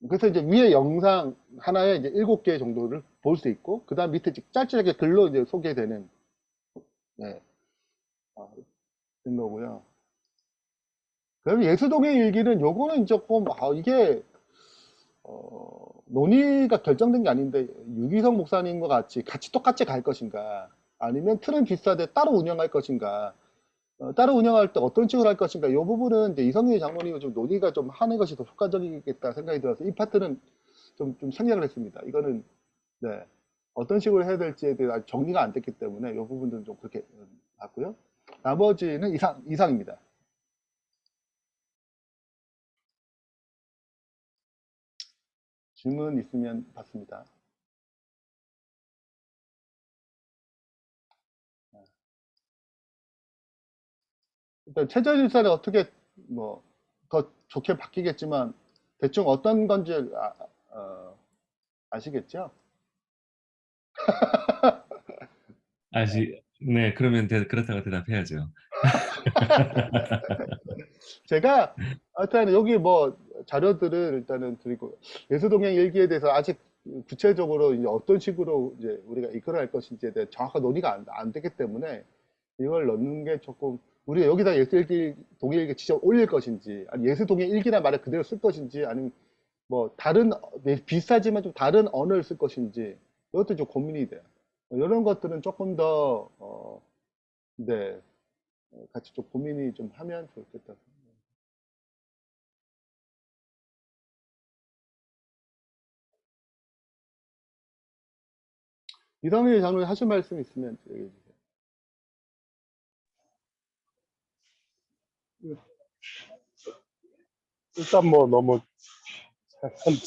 그래서 이제 위에 영상 하나에 이제 7개 정도를 볼 수 있고 그 다음 밑에 짧게 글로 이제 소개되는 된 거고요. 그럼 예수동의 일기는 요거는 조금 이게 논의가 결정된 게 아닌데 유기성 목사님과 같이 똑같이 갈 것인가 아니면 틀은 비슷하되 따로 운영할 것인가 따로 운영할 때 어떤 식으로 할 것인가 이 부분은 이제 이성윤 장로님이 좀 논의가 좀 하는 것이 더 효과적이겠다 생각이 들어서 이 파트는 좀 생략을 했습니다. 이거는 어떤 식으로 해야 될지에 대해 정리가 안 됐기 때문에 이 부분들은 좀 그렇게 봤고요. 나머지는 이상입니다. 질문 있으면 받습니다. 일단 최저임 쌀이 어떻게 뭐 더 좋게 바뀌겠지만 대충 어떤 건지 아시겠죠? 네, 그러면 그렇다고 대답해야죠. 제가 일단 여기 뭐 자료들을 일단은 드리고 예수동행 일기에 대해서 아직 구체적으로 이제 어떤 식으로 이제 우리가 이끌어갈 것인지에 대해 정확한 논의가 안 되기 때문에 이걸 넣는 게 조금 우리가 여기다 예수일기 동일일기 직접 올릴 것인지 아니 예수동행 일기란 말을 그대로 쓸 것인지 아니면 뭐 다른 비슷하지만 좀 다른 언어를 쓸 것인지 이것도 좀 고민이 돼요. 이런 것들은 조금 더 네, 같이 좀 고민이 좀 하면 좋겠다. 이상민 장로님 하실 말씀 있으면 얘기해 주세요. 일단 뭐 너무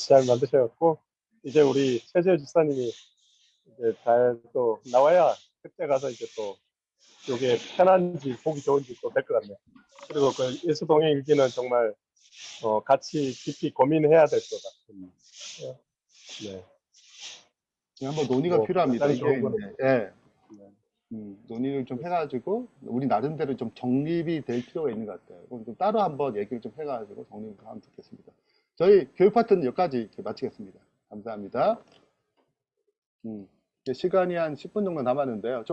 잘 만드셔갖고 이제 우리 최재호 집사님이 이제 잘 또 나와야 그때 가서 이제 또 이게 편한지 보기 좋은지 또 될 것 같네요. 그리고 그 예수동행 일기는 정말 같이 깊이 고민해야 될 것 같은. 네. 한번 논의가 뭐 필요합니다. 가장 이게 좋은 거는 이제, 예. 논의를 좀 해가지고 우리 나름대로 좀 정립이 될 필요가 있는 것 같아요. 그럼 좀 따로 한번 얘기를 좀 해가지고 정립을 하면 좋겠습니다. 저희 교육 파트는 여기까지 이렇게 마치겠습니다. 감사합니다. 이제 시간이 한 10분 정도 남았는데요.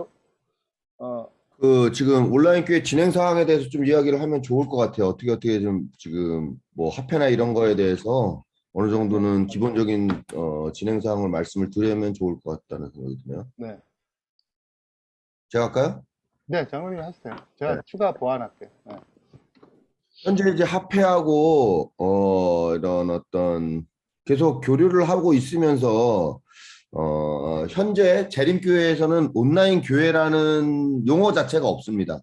지금 온라인 교회 진행 사항에 대해서 좀 이야기를 하면 좋을 것 같아요. 어떻게 좀 지금 뭐 합회나 이런 거에 대해서 어느 정도는 기본적인 진행 사항을 말씀을 드리면 좋을 것 같다는 생각이 드네요. 네. 제가 할까요? 네, 장로님 하세요. 제가 네. 추가 보완할게요. 네. 현재 이제 합회하고 이런 어떤 계속 교류를 하고 있으면서 현재 재림교회에서는 온라인 교회라는 용어 자체가 없습니다.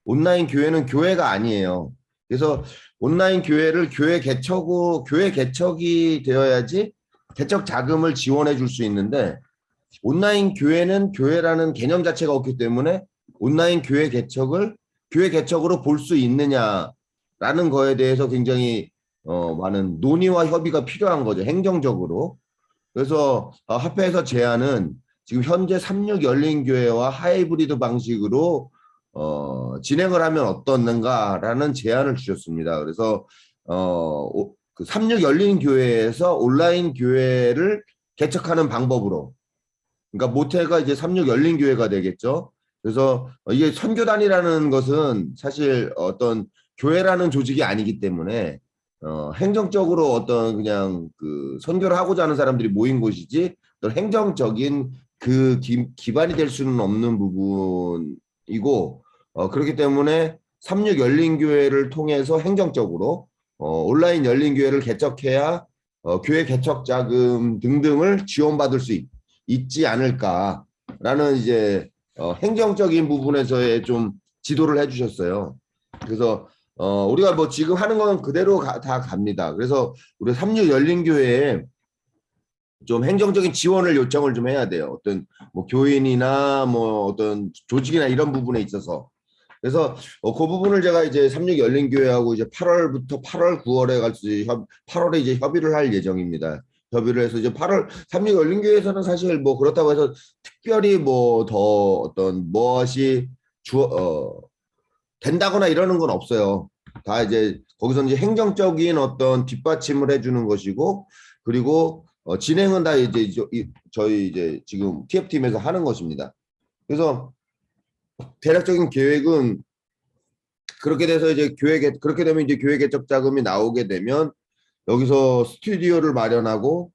온라인 교회는 교회가 아니에요. 그래서 온라인 교회를 교회 개척이 되어야지 개척 자금을 지원해 줄 수 있는데 온라인 교회는 교회라는 개념 자체가 없기 때문에 온라인 교회 개척을 교회 개척으로 볼 수 있느냐라는 거에 대해서 굉장히 많은 논의와 협의가 필요한 거죠. 행정적으로. 그래서 합회에서 제안은 지금 현재 36 열린교회와 하이브리드 방식으로 진행을 하면 어떻는가라는 제안을 주셨습니다. 그래서 그 36 열린교회에서 온라인 교회를 개척하는 방법으로, 그러니까 모태가 이제 36 열린교회가 되겠죠. 그래서 이게 선교단이라는 것은 사실 어떤 교회라는 조직이 아니기 때문에 행정적으로 어떤 그냥 그 선교를 하고자 하는 사람들이 모인 곳이지 어떤 행정적인 그 기반이 될 수는 없는 부분이고 그렇기 때문에 36 열린교회를 통해서 행정적으로 온라인 열린교회를 개척해야 교회 개척 자금 등등을 지원받을 수 있지 않을까라는 이제 행정적인 부분에서의 좀 지도를 해주셨어요. 그래서 우리가 뭐 지금 하는 거는 그대로 다 갑니다. 그래서 우리 36 열린교회에 좀 행정적인 지원을 요청을 좀 해야 돼요. 어떤 뭐 교인이나 뭐 어떤 조직이나 이런 부분에 있어서. 그래서 그 부분을 제가 이제 36 열린교회하고 이제 8월부터 8월, 9월에 갈 수 8월에 이제 협의를 할 예정입니다. 협의를 해서 이제 8월 36 열린교회에서는 사실 뭐 그렇다고 해서 특별히 뭐 더 어떤 무엇이 된다거나 이러는 건 없어요. 다 이제 거기서 이제 행정적인 어떤 뒷받침을 해주는 것이고 그리고 진행은 다 이제 저희 이제 지금 TF팀에서 하는 것입니다. 그래서 대략적인 계획은 그렇게 돼서 이제 그렇게 되면 이제 교회 개척 자금이 나오게 되면 여기서 스튜디오를 마련하고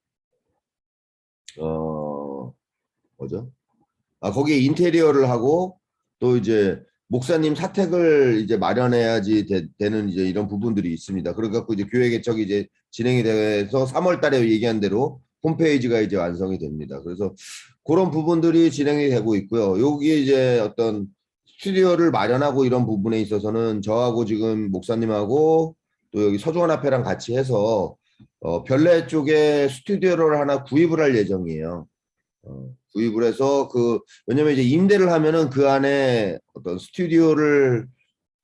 거기에 인테리어를 하고 또 이제 목사님 사택을 이제 마련해야지 되는 이제 이런 부분들이 있습니다. 그래갖고 이제 교회 개척이 이제 진행이 돼서 3월 달에 얘기한 대로 홈페이지가 이제 완성이 됩니다. 그래서 그런 부분들이 진행이 되고 있고요. 여기 이제 어떤 스튜디오를 마련하고 이런 부분에 있어서는 저하고 지금 목사님하고 또 여기 서주원 앞회랑 같이 해서 별내 쪽에 스튜디오를 하나 구입을 할 예정이에요. 구입을 해서 왜냐면 이제 임대를 하면은 그 안에 어떤 스튜디오를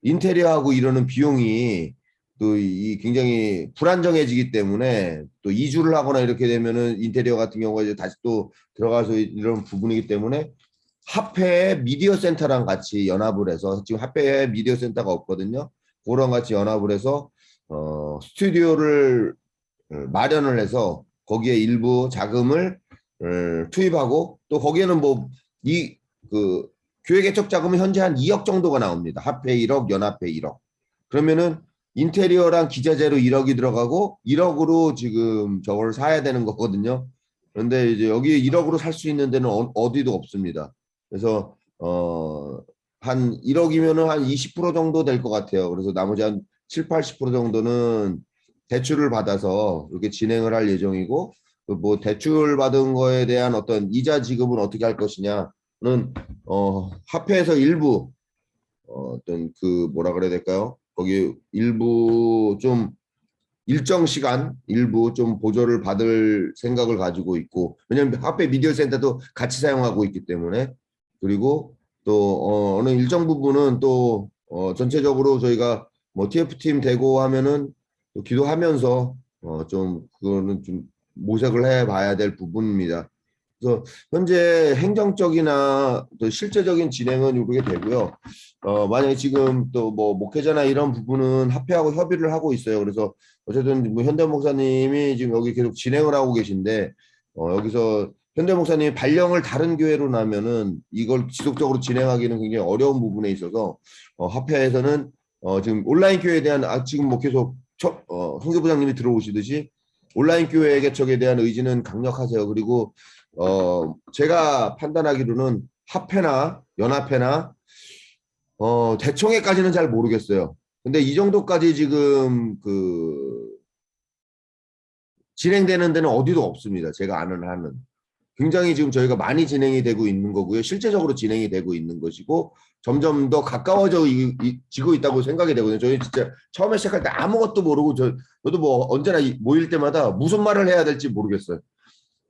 인테리어하고 이러는 비용이 또 굉장히 불안정해지기 때문에 또 이주를 하거나 이렇게 되면은 인테리어 같은 경우가 이제 다시 또 들어가서 이런 부분이기 때문에 합회 미디어 센터랑 같이 연합을 해서 지금 합회 미디어 센터가 없거든요. 그랑 같이 연합을 해서 스튜디오를 마련을 해서 거기에 일부 자금을 투입하고 또 거기에는 뭐 교회 개척 자금은 현재 한 2억 정도가 나옵니다. 합회 1억, 연합회 1억. 그러면은 인테리어랑 기자재로 1억이 들어가고 1억으로 지금 저걸 사야 되는 거거든요. 그런데 이제 여기 1억으로 살 수 있는 데는 어디도 없습니다. 그래서 한 1억이면은 한 20% 정도 될 것 같아요. 그래서 나머지 한 7, 80% 정도는 대출을 받아서 이렇게 진행을 할 예정이고, 뭐 대출 받은 거에 대한 어떤 이자 지급은 어떻게 할 것이냐는 합회에서 일부 어떤 뭐라 그래야 될까요? 거기 일부 좀 일정 시간 일부 좀 보조를 받을 생각을 가지고 있고, 왜냐하면 합회 미디어 센터도 같이 사용하고 있기 때문에. 그리고 또 어느 일정 부분은 또 전체적으로 저희가 뭐 TF팀 되고 하면은 또 기도하면서 좀 그거는 좀 모색을 해봐야 될 부분입니다. 그래서 현재 행정적이나 또 실제적인 진행은 이렇게 되고요. 만약에 지금 또 뭐 목회자나 이런 부분은 합회하고 협의를 하고 있어요. 그래서 어쨌든 뭐 현대 목사님이 지금 여기 계속 진행을 하고 계신데 여기서 현대 목사님이 발령을 다른 교회로 나면은 이걸 지속적으로 진행하기는 굉장히 어려운 부분에 있어서 합회에서는 지금 온라인 교회에 대한 지금 뭐 계속 선교부장님이 들어오시듯이 온라인 교회 개척에 대한 의지는 강력하세요. 그리고 제가 판단하기로는 합회나 연합회나 대청회까지는 잘 모르겠어요. 근데 이 정도까지 지금 진행되는 데는 어디도 없습니다. 제가 아는 한은. 굉장히 지금 저희가 많이 진행이 되고 있는 거고요. 실제적으로 진행이 되고 있는 것이고 점점 더 가까워지고 있다고 생각이 되거든요. 저희 진짜 처음에 시작할 때 아무것도 모르고 저도 뭐 언제나 모일 때마다 무슨 말을 해야 될지 모르겠어요.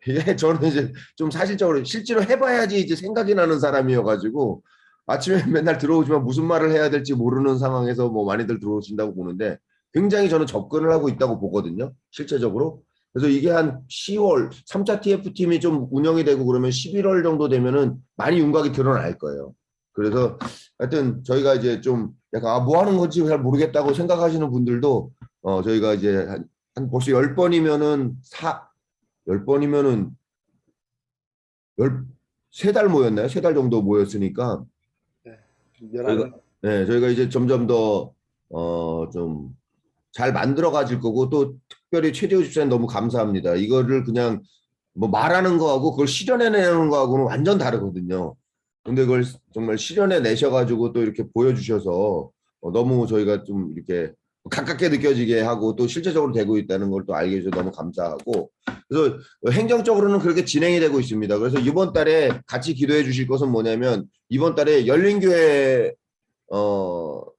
이게 저는 이제 좀 사실적으로 실제로 해봐야지 이제 생각이 나는 사람이어가지고 아침에 맨날 들어오지만 무슨 말을 해야 될지 모르는 상황에서 뭐 많이들 들어오신다고 보는데 굉장히 저는 접근을 하고 있다고 보거든요. 실제적으로. 그래서 이게 한 10월 3차 TF팀이 좀 운영이 되고 그러면 11월 정도 되면은 많이 윤곽이 드러날 거예요. 그래서 하여튼 저희가 이제 좀 약간 뭐 하는 건지 잘 모르겠다고 생각하시는 분들도 저희가 이제 한 벌써 10번이면은 10번이면은 3달 모였나요? 3달 정도 모였으니까 저희가 이제 점점 더 좀 잘 만들어 가질 거고, 또 특별히 최재호 집사님 너무 감사합니다. 이거를 그냥 뭐 말하는 거하고 그걸 실현해내는 거하고는 완전 다르거든요. 근데 그걸 정말 실현해 내셔가지고 또 이렇게 보여주셔서 너무 저희가 좀 이렇게 가깝게 느껴지게 하고 또 실제적으로 되고 있다는 걸 또 알게 해주셔서 너무 감사하고, 그래서 행정적으로는 그렇게 진행이 되고 있습니다. 그래서 이번 달에 같이 기도해 주실 것은 뭐냐면, 이번 달에 열린교회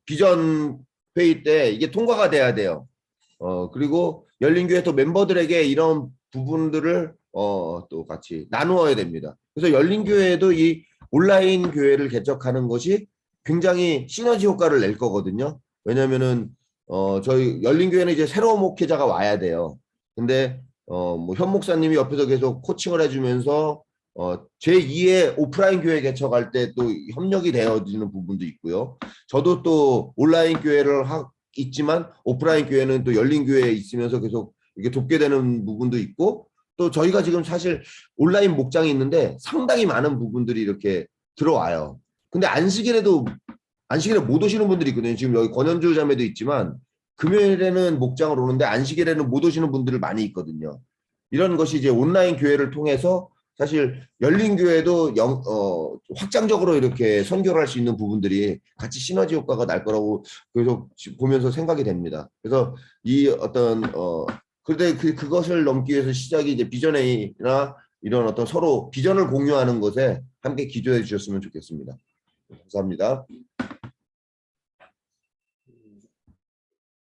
비전 회의 때 이게 통과가 돼야 돼요. 그리고 열린교회 또 멤버들에게 이런 부분들을 또 같이 나누어야 됩니다. 그래서 열린교회도 이 온라인 교회를 개척하는 것이 굉장히 시너지 효과를 낼 거거든요. 왜냐면은 저희 열린교회는 이제 새로운 목회자가 와야 돼요. 근데 뭐 현 목사님이 옆에서 계속 코칭을 해주면서 제2의 오프라인 교회 개척할 때 또 협력이 되어지는 부분도 있고요. 저도 또 온라인 교회를 있지만 오프라인 교회는 또 열린 교회에 있으면서 계속 이렇게 돕게 되는 부분도 있고, 또 저희가 지금 사실 온라인 목장이 있는데 상당히 많은 부분들이 이렇게 들어와요. 근데 안식일에 못 오시는 분들이 있거든요. 지금 여기 권현주 자매도 있지만 금요일에는 목장을 오는데 안식일에는 못 오시는 분들이 많이 있거든요. 이런 것이 이제 온라인 교회를 통해서 사실 열린 교회도 확장적으로 이렇게 선교를 할 수 있는 부분들이 같이 시너지 효과가 날 거라고 계속 보면서 생각이 됩니다. 그래서 이 어떤 그런데 그것을 넘기 위해서 시작이 이제 비전회의나 이런 어떤 서로 비전을 공유하는 것에 함께 기도해 주셨으면 좋겠습니다. 감사합니다.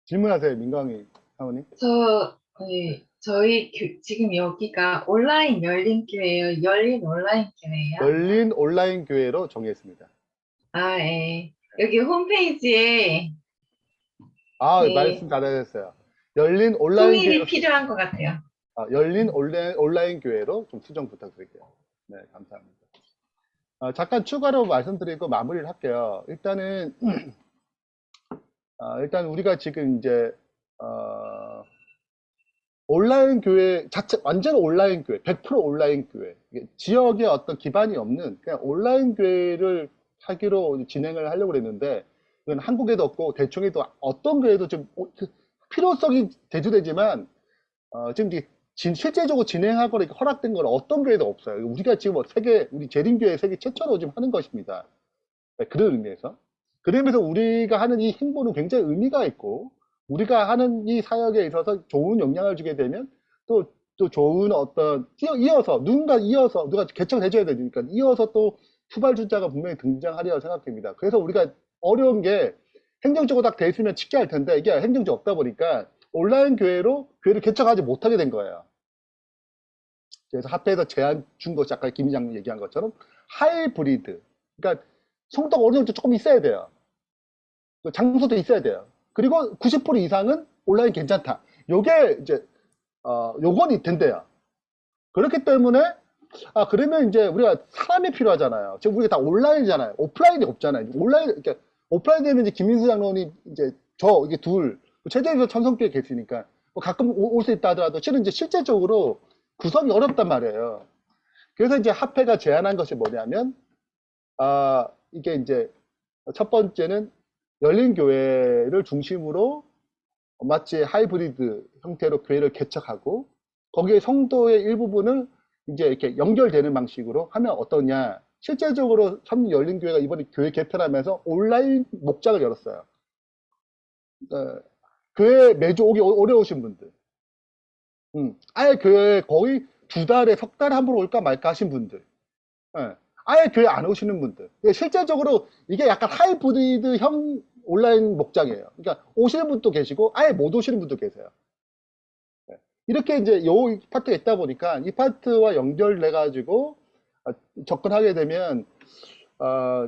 질문하세요, 민광희 사모님. 저 네, 저희 지금 여기가 온라인 열린 교회예요. 열린 온라인 교회예요. 열린 온라인 교회로 정했습니다. 아, 예. 여기 홈페이지에 네, 말씀 잘하셨어요. 열린 온라인 통일이 교회로, 필요한 것 같아요. 열린 온라인 교회로 좀 수정 부탁드릴게요. 네, 감사합니다. 잠깐 추가로 말씀드리고 마무리를 할게요. 일단은 일단 우리가 지금 이제 온라인 교회 자체 완전 온라인 교회, 100% 온라인 교회, 이게 지역에 어떤 기반이 없는 그냥 온라인 교회를 하기로 진행을 하려고 그랬는데 이건 한국에도 없고 대충해도 어떤 교회도 좀 필요성이 대두되지만 지금 이제 실제적으로 진행하거나 이렇게 허락된 건 어떤 교회도 없어요. 우리가 지금 우리 재림교회 세계 최초로 지금 하는 것입니다. 네, 그런 의미에서. 그러면서 우리가 하는 이 행보는 굉장히 의미가 있고, 우리가 하는 이 사역에 있어서 좋은 영향을 주게 되면 또 좋은 어떤, 누가 개척해줘야 되니까 이어서 또 후발주자가 분명히 등장하리라고 생각합니다. 그래서 우리가 어려운 게 행정적으로 딱 돼 있으면 쉽게 할 텐데 이게 행정적 없다 보니까 온라인 교회로 교회를 개척하지 못하게 된 거예요. 그래서 합회에서 제안 준 것이 아까 김 이장님 얘기한 것처럼 하이브리드. 그러니까 성도가 어느 정도 조금 있어야 돼요. 장소도 있어야 돼요. 그리고 90% 이상은 온라인 괜찮다. 요게 이제 요건이 된대요. 그렇기 때문에 그러면 이제 우리가 사람이 필요하잖아요. 지금 우리가 다 온라인이잖아요. 오프라인이 없잖아요. 그러니까 오프라인 되면 이제 김민수 장로님 이제 이게 둘 최저에서 천성교회 계시니까 가끔 올 수 있다 하더라도 실은 이제 실제적으로 구성이 어렵단 말이에요. 그래서 이제 합회가 제안한 것이 뭐냐면 이게 이제 첫 번째는 열린 교회를 중심으로 마치 하이브리드 형태로 교회를 개척하고 거기에 성도의 일부분을 이제 이렇게 연결되는 방식으로 하면 어떠냐. 실제적으로 참 열린 교회가 이번에 교회 개편하면서 온라인 목장을 열었어요. 교회 매주 오기 어려우신 분들, 아예 교회 거의 2달에 석 달에 한 번 올까 말까 하신 분들, 아예 교회 안 오시는 분들. 실제적으로 이게 약간 하이브리드형 온라인 목장이에요. 그러니까 오시는 분도 계시고 아예 못 오시는 분도 계세요. 이렇게 이제 요 파트가 있다 보니까 이 파트와 연결돼 가지고 접근하게 되면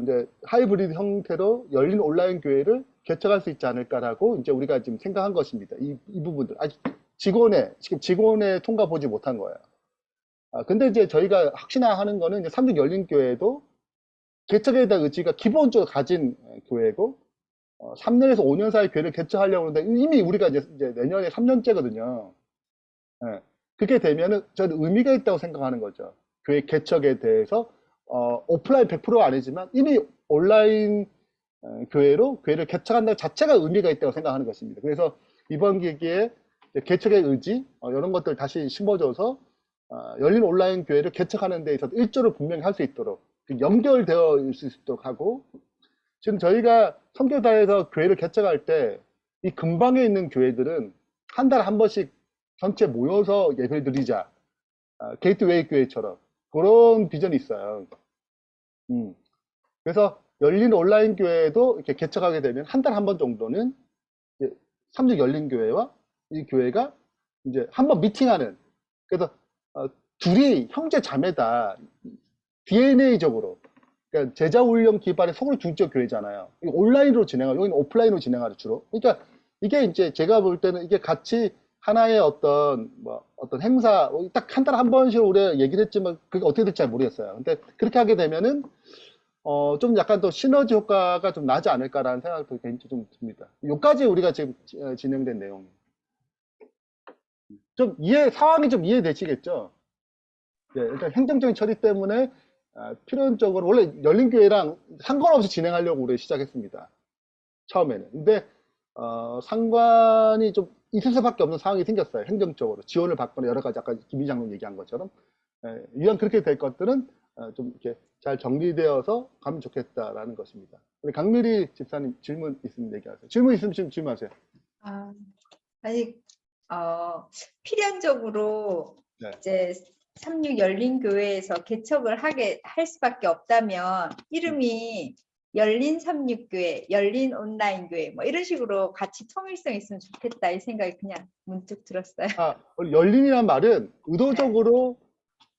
이제 하이브리드 형태로 열린 온라인 교회를 개척할 수 있지 않을까라고 이제 우리가 지금 생각한 것입니다. 이 부분들 아직 지금 직원의 통과 보지 못한 거예요. 근데 이제 저희가 확신하는 거는 이제 삼중 열린 교회도 개척에 대한 의지가 기본적으로 가진 교회고 3년에서 5년 사이 교회를 개척하려고 하는데 이미 우리가 이제 내년에 3년째거든요. 그렇게 되면은 저는 의미가 있다고 생각하는 거죠. 교회 개척에 대해서 오프라인 100%가 아니지만 이미 온라인 교회로 교회를 개척한다는 자체가 의미가 있다고 생각하는 것입니다. 그래서 이번 기회에 개척의 의지 이런 것들 다시 심어줘서 열린 온라인 교회를 개척하는 데 있어서 일조를 분명히 할 수 있도록 연결되어 있을 수 있도록 하고 지금 저희가 선교사에서 교회를 개척할 때 이 근방에 있는 교회들은 한 달에 한 번씩 전체 모여서 예배를 드리자 게이트웨이 교회처럼 그런 비전이 있어요. 그래서 열린 온라인 교회도 이렇게 개척하게 되면 한 달에 한 번 정도는 삼중 열린 교회와 이 교회가 이제 한번 미팅하는, 그래서 둘이 형제 자매다. DNA적으로. 그러니까 제자 훈련 기반의 서울 중적 교회잖아요. 온라인으로 진행하고 여기는 오프라인으로 진행하죠 주로. 그러니까 이게 이제 제가 볼 때는 이게 같이 하나의 어떤 행사 딱 한 달에 한 번씩 우리가 얘기를 했지만 그게 어떻게 될지 잘 모르겠어요. 근데 그렇게 하게 되면은 좀 약간 더 시너지 효과가 좀 나지 않을까라는 생각도 개인적으로 좀 듭니다. 요까지 우리가 지금 진행된 내용입니다. 좀 상황이 좀 이해되시겠죠? 네, 일단 행정적인 처리 때문에 필연적으로 원래 열린교회랑 상관없이 진행하려고 우리 시작했습니다. 처음에는. 근데 상관이 좀 있을 수밖에 없는 상황이 생겼어요. 행정적으로 지원을 받거나 여러 가지 아까 김 이장님 얘기한 것처럼 이왕 그렇게 될 것들은 좀 이렇게 잘 정리되어서 가면 좋겠다라는 것입니다. 우리 강미리 집사님 질문 있으면 얘기하세요. 질문 있으면 질문하세요. 아니 필연적으로 네. 이제 36 열린 교회에서 개척을 할 수밖에 없다면 이름이 열린 삼육교회, 열린 온라인 교회 뭐 이런 식으로 같이 통일성 있으면 좋겠다 이 생각이 그냥 문득 들었어요. 열린이란 말은 의도적으로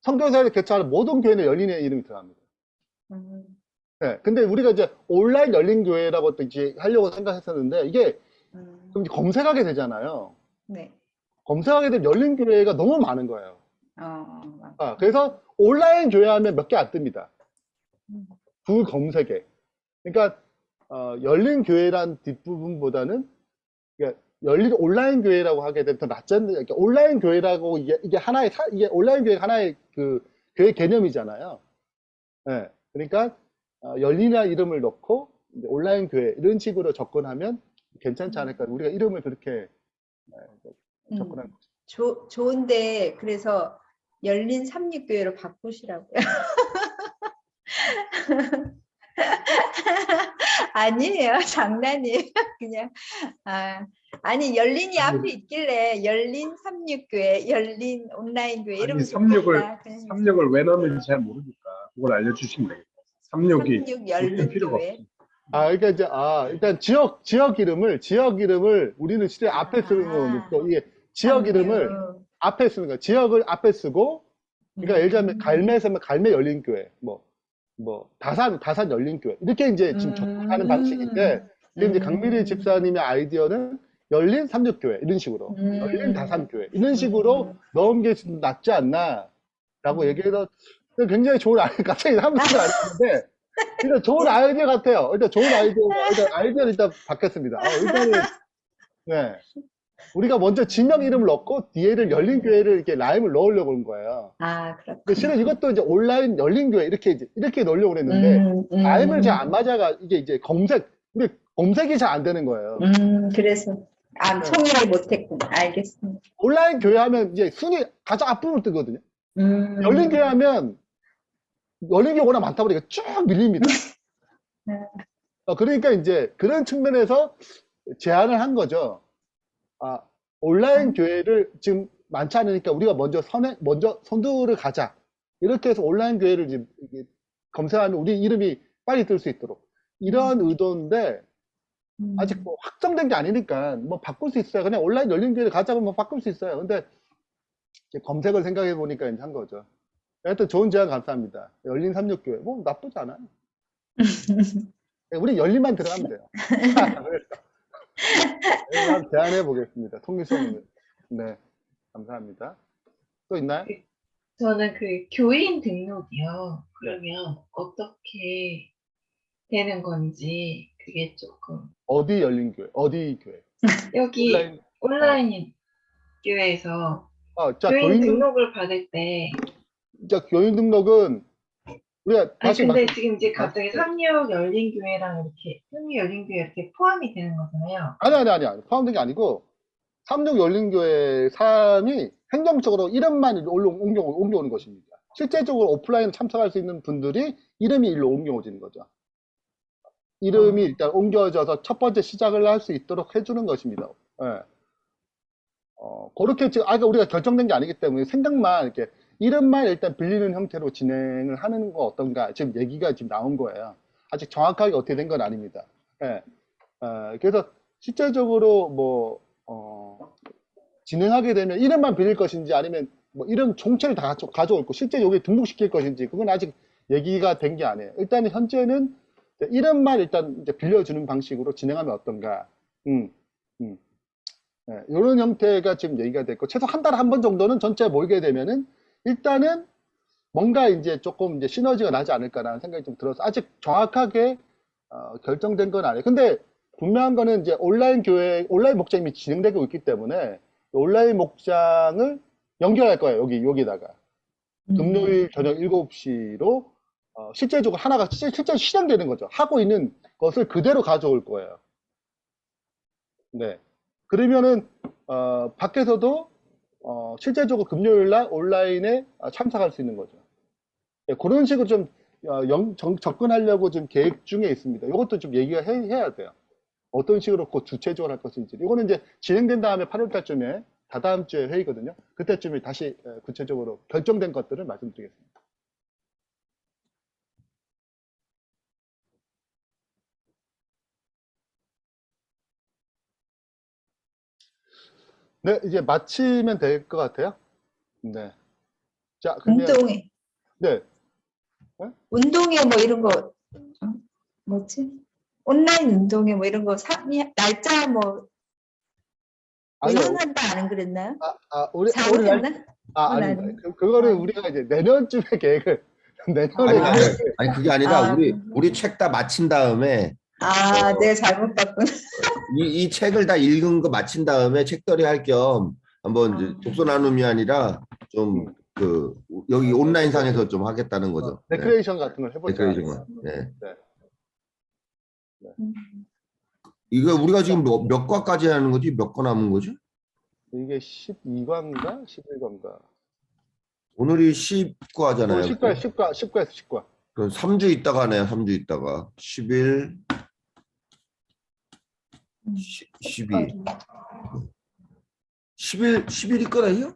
성경사에 개최하는 모든 교회는 열린의 이름이 들어갑니다. 네, 근데 우리가 이제 온라인 열린 교회라고 또 이제 하려고 생각했었는데 이게 좀 이제 검색하게 되잖아요. 네. 검색하게 되면 열린 교회가 너무 많은 거예요. 맞아요. 그래서 온라인 교회 하면 몇 개 안 뜹니다. 그 검색에. 그러니까 열린 교회란 뒷부분보다는 그러니까 열린 온라인 교회라고 하게 되면 더 낫지 않느냐. 그러니까 온라인 교회라고 이게 하나의 이게 온라인 교회 하나의 그 교회 개념이잖아요. 네, 그러니까 열린이라 이름을 넣고 이제 온라인 교회 이런 식으로 접근하면 괜찮지 않을까. 우리가 이름을 그렇게 접근한 거죠. 좋은데 그래서 열린 삼육교회로 바꾸시라고요. 아니에요, 장난이에요. 그냥 아니 열린이 앞에 있길래 열린 삼육교회, 열린 온라인 교회 이러면 좋겠다. 삼육을 왜 넣는지 잘 모르니까 그걸 알려주시면 되겠다. 삼육이 삼육 열린 필요가 교회. 없지. 그러니까 이제 일단 지역 이름을 우리는 실제 앞에 쓰는 거고 이게 지역 이름을 앞에 쓰는 거야. 지역을 앞에 쓰고 그러니까 예를 들면 갈매에서면 갈매 열린 교회 뭐 다산 열린 교회 이렇게 이제 지금 접근하는 방식인데 지금 이제 강미리 집사님의 아이디어는 열린 삼육교회 이런 식으로 열린 다산교회 이런 식으로 넣은 게 낫지 않나라고 얘기해서 굉장히 좋은 아이디어 갑자기 사무실을 아이디어인데 일단 좋은 아이디어 같아요. 일단 좋은 아이디어는 일단 받겠습니다. 일단은 네. 우리가 먼저 지명 이름을 넣고 뒤에를 열린 교회를 이렇게 라임을 넣으려고 한 거예요. 그렇군요. 실은 이것도 이제 온라인 열린 교회 이렇게 넣으려고 했는데 라임을 잘 안 맞아가 이게 검색이 잘 안 되는 거예요. 그래서 통일을 못했군. 알겠습니다. 온라인 교회 하면 이제 순위 가장 앞부분 뜨거든요. 열린 교회 하면 열린 교회 워낙 많다 보니까 쭉 밀립니다. 그러니까 이제 그런 측면에서 제안을 한 거죠. 온라인 교회를 지금 많지 않으니까 우리가 먼저 선두를 가자. 이렇게 해서 온라인 교회를 지금 검색하면 우리 이름이 빨리 뜰 수 있도록. 이런 의도인데, 아직 뭐 확정된 게 아니니까 뭐 바꿀 수 있어요. 그냥 온라인 열린 교회를 가자고 뭐 바꿀 수 있어요. 근데 검색을 생각해 보니까 이제 한 거죠. 하여튼 좋은 제안 감사합니다. 열린 삼육교회. 뭐 나쁘지 않아요. 우리 열린만 들어가면 돼요. 한번 제안해 보겠습니다. 통일성을. 네, 감사합니다. 또 있나요? 저는 그 교인 등록이요. 그러면 어떻게 되는 건지 그게 조금. 어디 열린 교회? 어디 교회? 여기 온라인 교회에서 자, 교인 등록을 받을 때. 자, 교인 등록은 우리가 다시 근데 지금 이제 갑자기 삼육 열린 교회랑 이렇게 삼육 열린 교회 이렇게 포함이 되는 거잖아요. 아니. 포함된 게 아니고 삼육 열린 교회 사람이 행정적으로 이름만 옮겨오는 것입니다. 실제적으로 오프라인 참석할 수 있는 분들이 이름이 일로 옮겨오지는 거죠. 이름이 일단 옮겨져서 첫 번째 시작을 할 수 있도록 해주는 것입니다. 네. 그렇게 지금 우리가 결정된 게 아니기 때문에 생각만 이렇게 이름만 일단 빌리는 형태로 진행을 하는 거 어떤가 지금 얘기가 지금 나온 거예요. 아직 정확하게 어떻게 된 건 아닙니다. 네. 그래서 실제적으로 진행하게 되면 이름만 빌릴 것인지 아니면 뭐 이름 총체를 다 가져올 거 실제 여기 등록시킬 것인지 그건 아직 얘기가 된 게 아니에요. 일단 현재는 이름만 일단 이제 빌려주는 방식으로 진행하면 어떤가. 네, 이런 형태가 지금 얘기가 됐고 최소 한 달에 한 번 정도는 전체에 모이게 되면은 일단은 뭔가 이제 조금 이제 시너지가 나지 않을까라는 생각이 좀 들어서 아직 정확하게 결정된 건 아니에요. 근데 분명한 거는 이제 온라인 목장이 이미 진행되고 있기 때문에 온라인 목장을 연결할 거예요. 여기다가 금요일 저녁 7시로 실제적으로 하나가 실제 실행되는 거죠. 하고 있는 것을 그대로 가져올 거예요. 네. 그러면은 밖에서도 실제적으로 금요일 날 온라인에 참석할 수 있는 거죠. 네, 그런 식으로 좀 접근하려고 좀 계획 중에 있습니다. 이것도 좀 얘기가 해야 돼요. 어떤 식으로 주체적으로 할 것인지. 이거는 이제 진행된 다음에 8월 달쯤에 다다음 주에 회의거든요. 그때쯤에 다시 구체적으로 결정된 것들을 말씀드리겠습니다. 네, 이제 마치면 될 것 같아요. 네. 자, 그러면 운동회, 네, 운동회 뭐 이런 거 뭐지? 온라인 운동회 뭐 이런 거 날짜 뭐 아니요. 내년 한다 안 그랬나요? 우리 4월이었나? 아닙니다. 아니. 그거를 아니. 우리가 이제 내년쯤에 계획을 내년에 아니, 아. 아니, 아니 그게 아니라 아, 우리 책 다 마친 다음에 내가 잘못 봤구나. 이 책을 다 읽은 거 마친 다음에 책덜이 할 겸 한번 이제 독서 나눔이 아니라 좀 여기 온라인상에서 좀 하겠다는 거죠. 네. 레크레이션 같은 걸 해보자. 레크레이션. 네. 네. 이거 우리가 지금 몇 과까지 하는 거지? 몇 과 남은 거지? 이게 12과인가? 11과인가? 오늘이 10과잖아요. 10과에서 10과. 그럼 3주 있다가 하네요. 3주 있다가 11, 12. 10일이 거네요?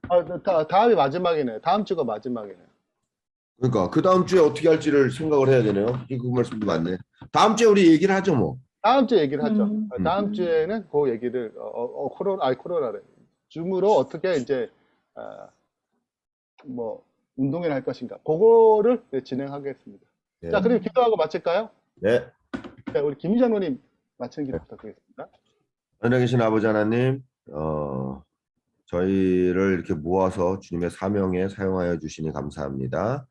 다음이 마지막이네. 다음 주가 마지막이네. 그러니까 그 다음 주에 어떻게 할지를 생각을 해야 되네요. 그 말씀도 맞네. 다음 주에 우리 얘기를 하죠 뭐. 다음 주에 얘기를 하죠. 다음 주에는 그 얘기를 코로나래. 줌으로 어떻게 이제 뭐 운동회를 할 것인가. 그거를 진행하겠습니다. 네. 자, 그럼 기도하고 마칠까요? 네. 자, 우리 김 장로님 마치는 기도 부탁드리겠습니다. 하늘에 계신 아버지 하나님, 저희를 이렇게 모아서 주님의 사명에 사용하여 주시니 감사합니다.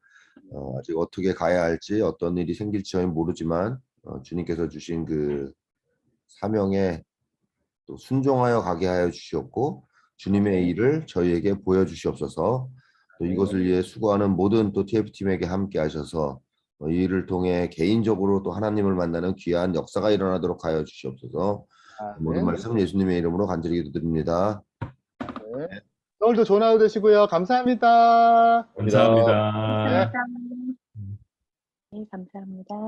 아직 어떻게 가야 할지 어떤 일이 생길지 저희는 모르지만 주님께서 주신 그 사명에 또 순종하여 가게 하여 주시옵고 주님의 일을 저희에게 보여주시옵소서. 또 이것을 위해 수고하는 모든 또 TF팀에게 함께 하셔서 이 일을 통해 개인적으로 또 하나님을 만나는 귀한 역사가 일어나도록 하여 주시옵소서. 모든 말씀 예수님의 이름으로 간절히 기도드립니다. 네. 오늘도 좋은 하루 되시고요. 감사합니다. 감사합니다. 네. 네, 감사합니다.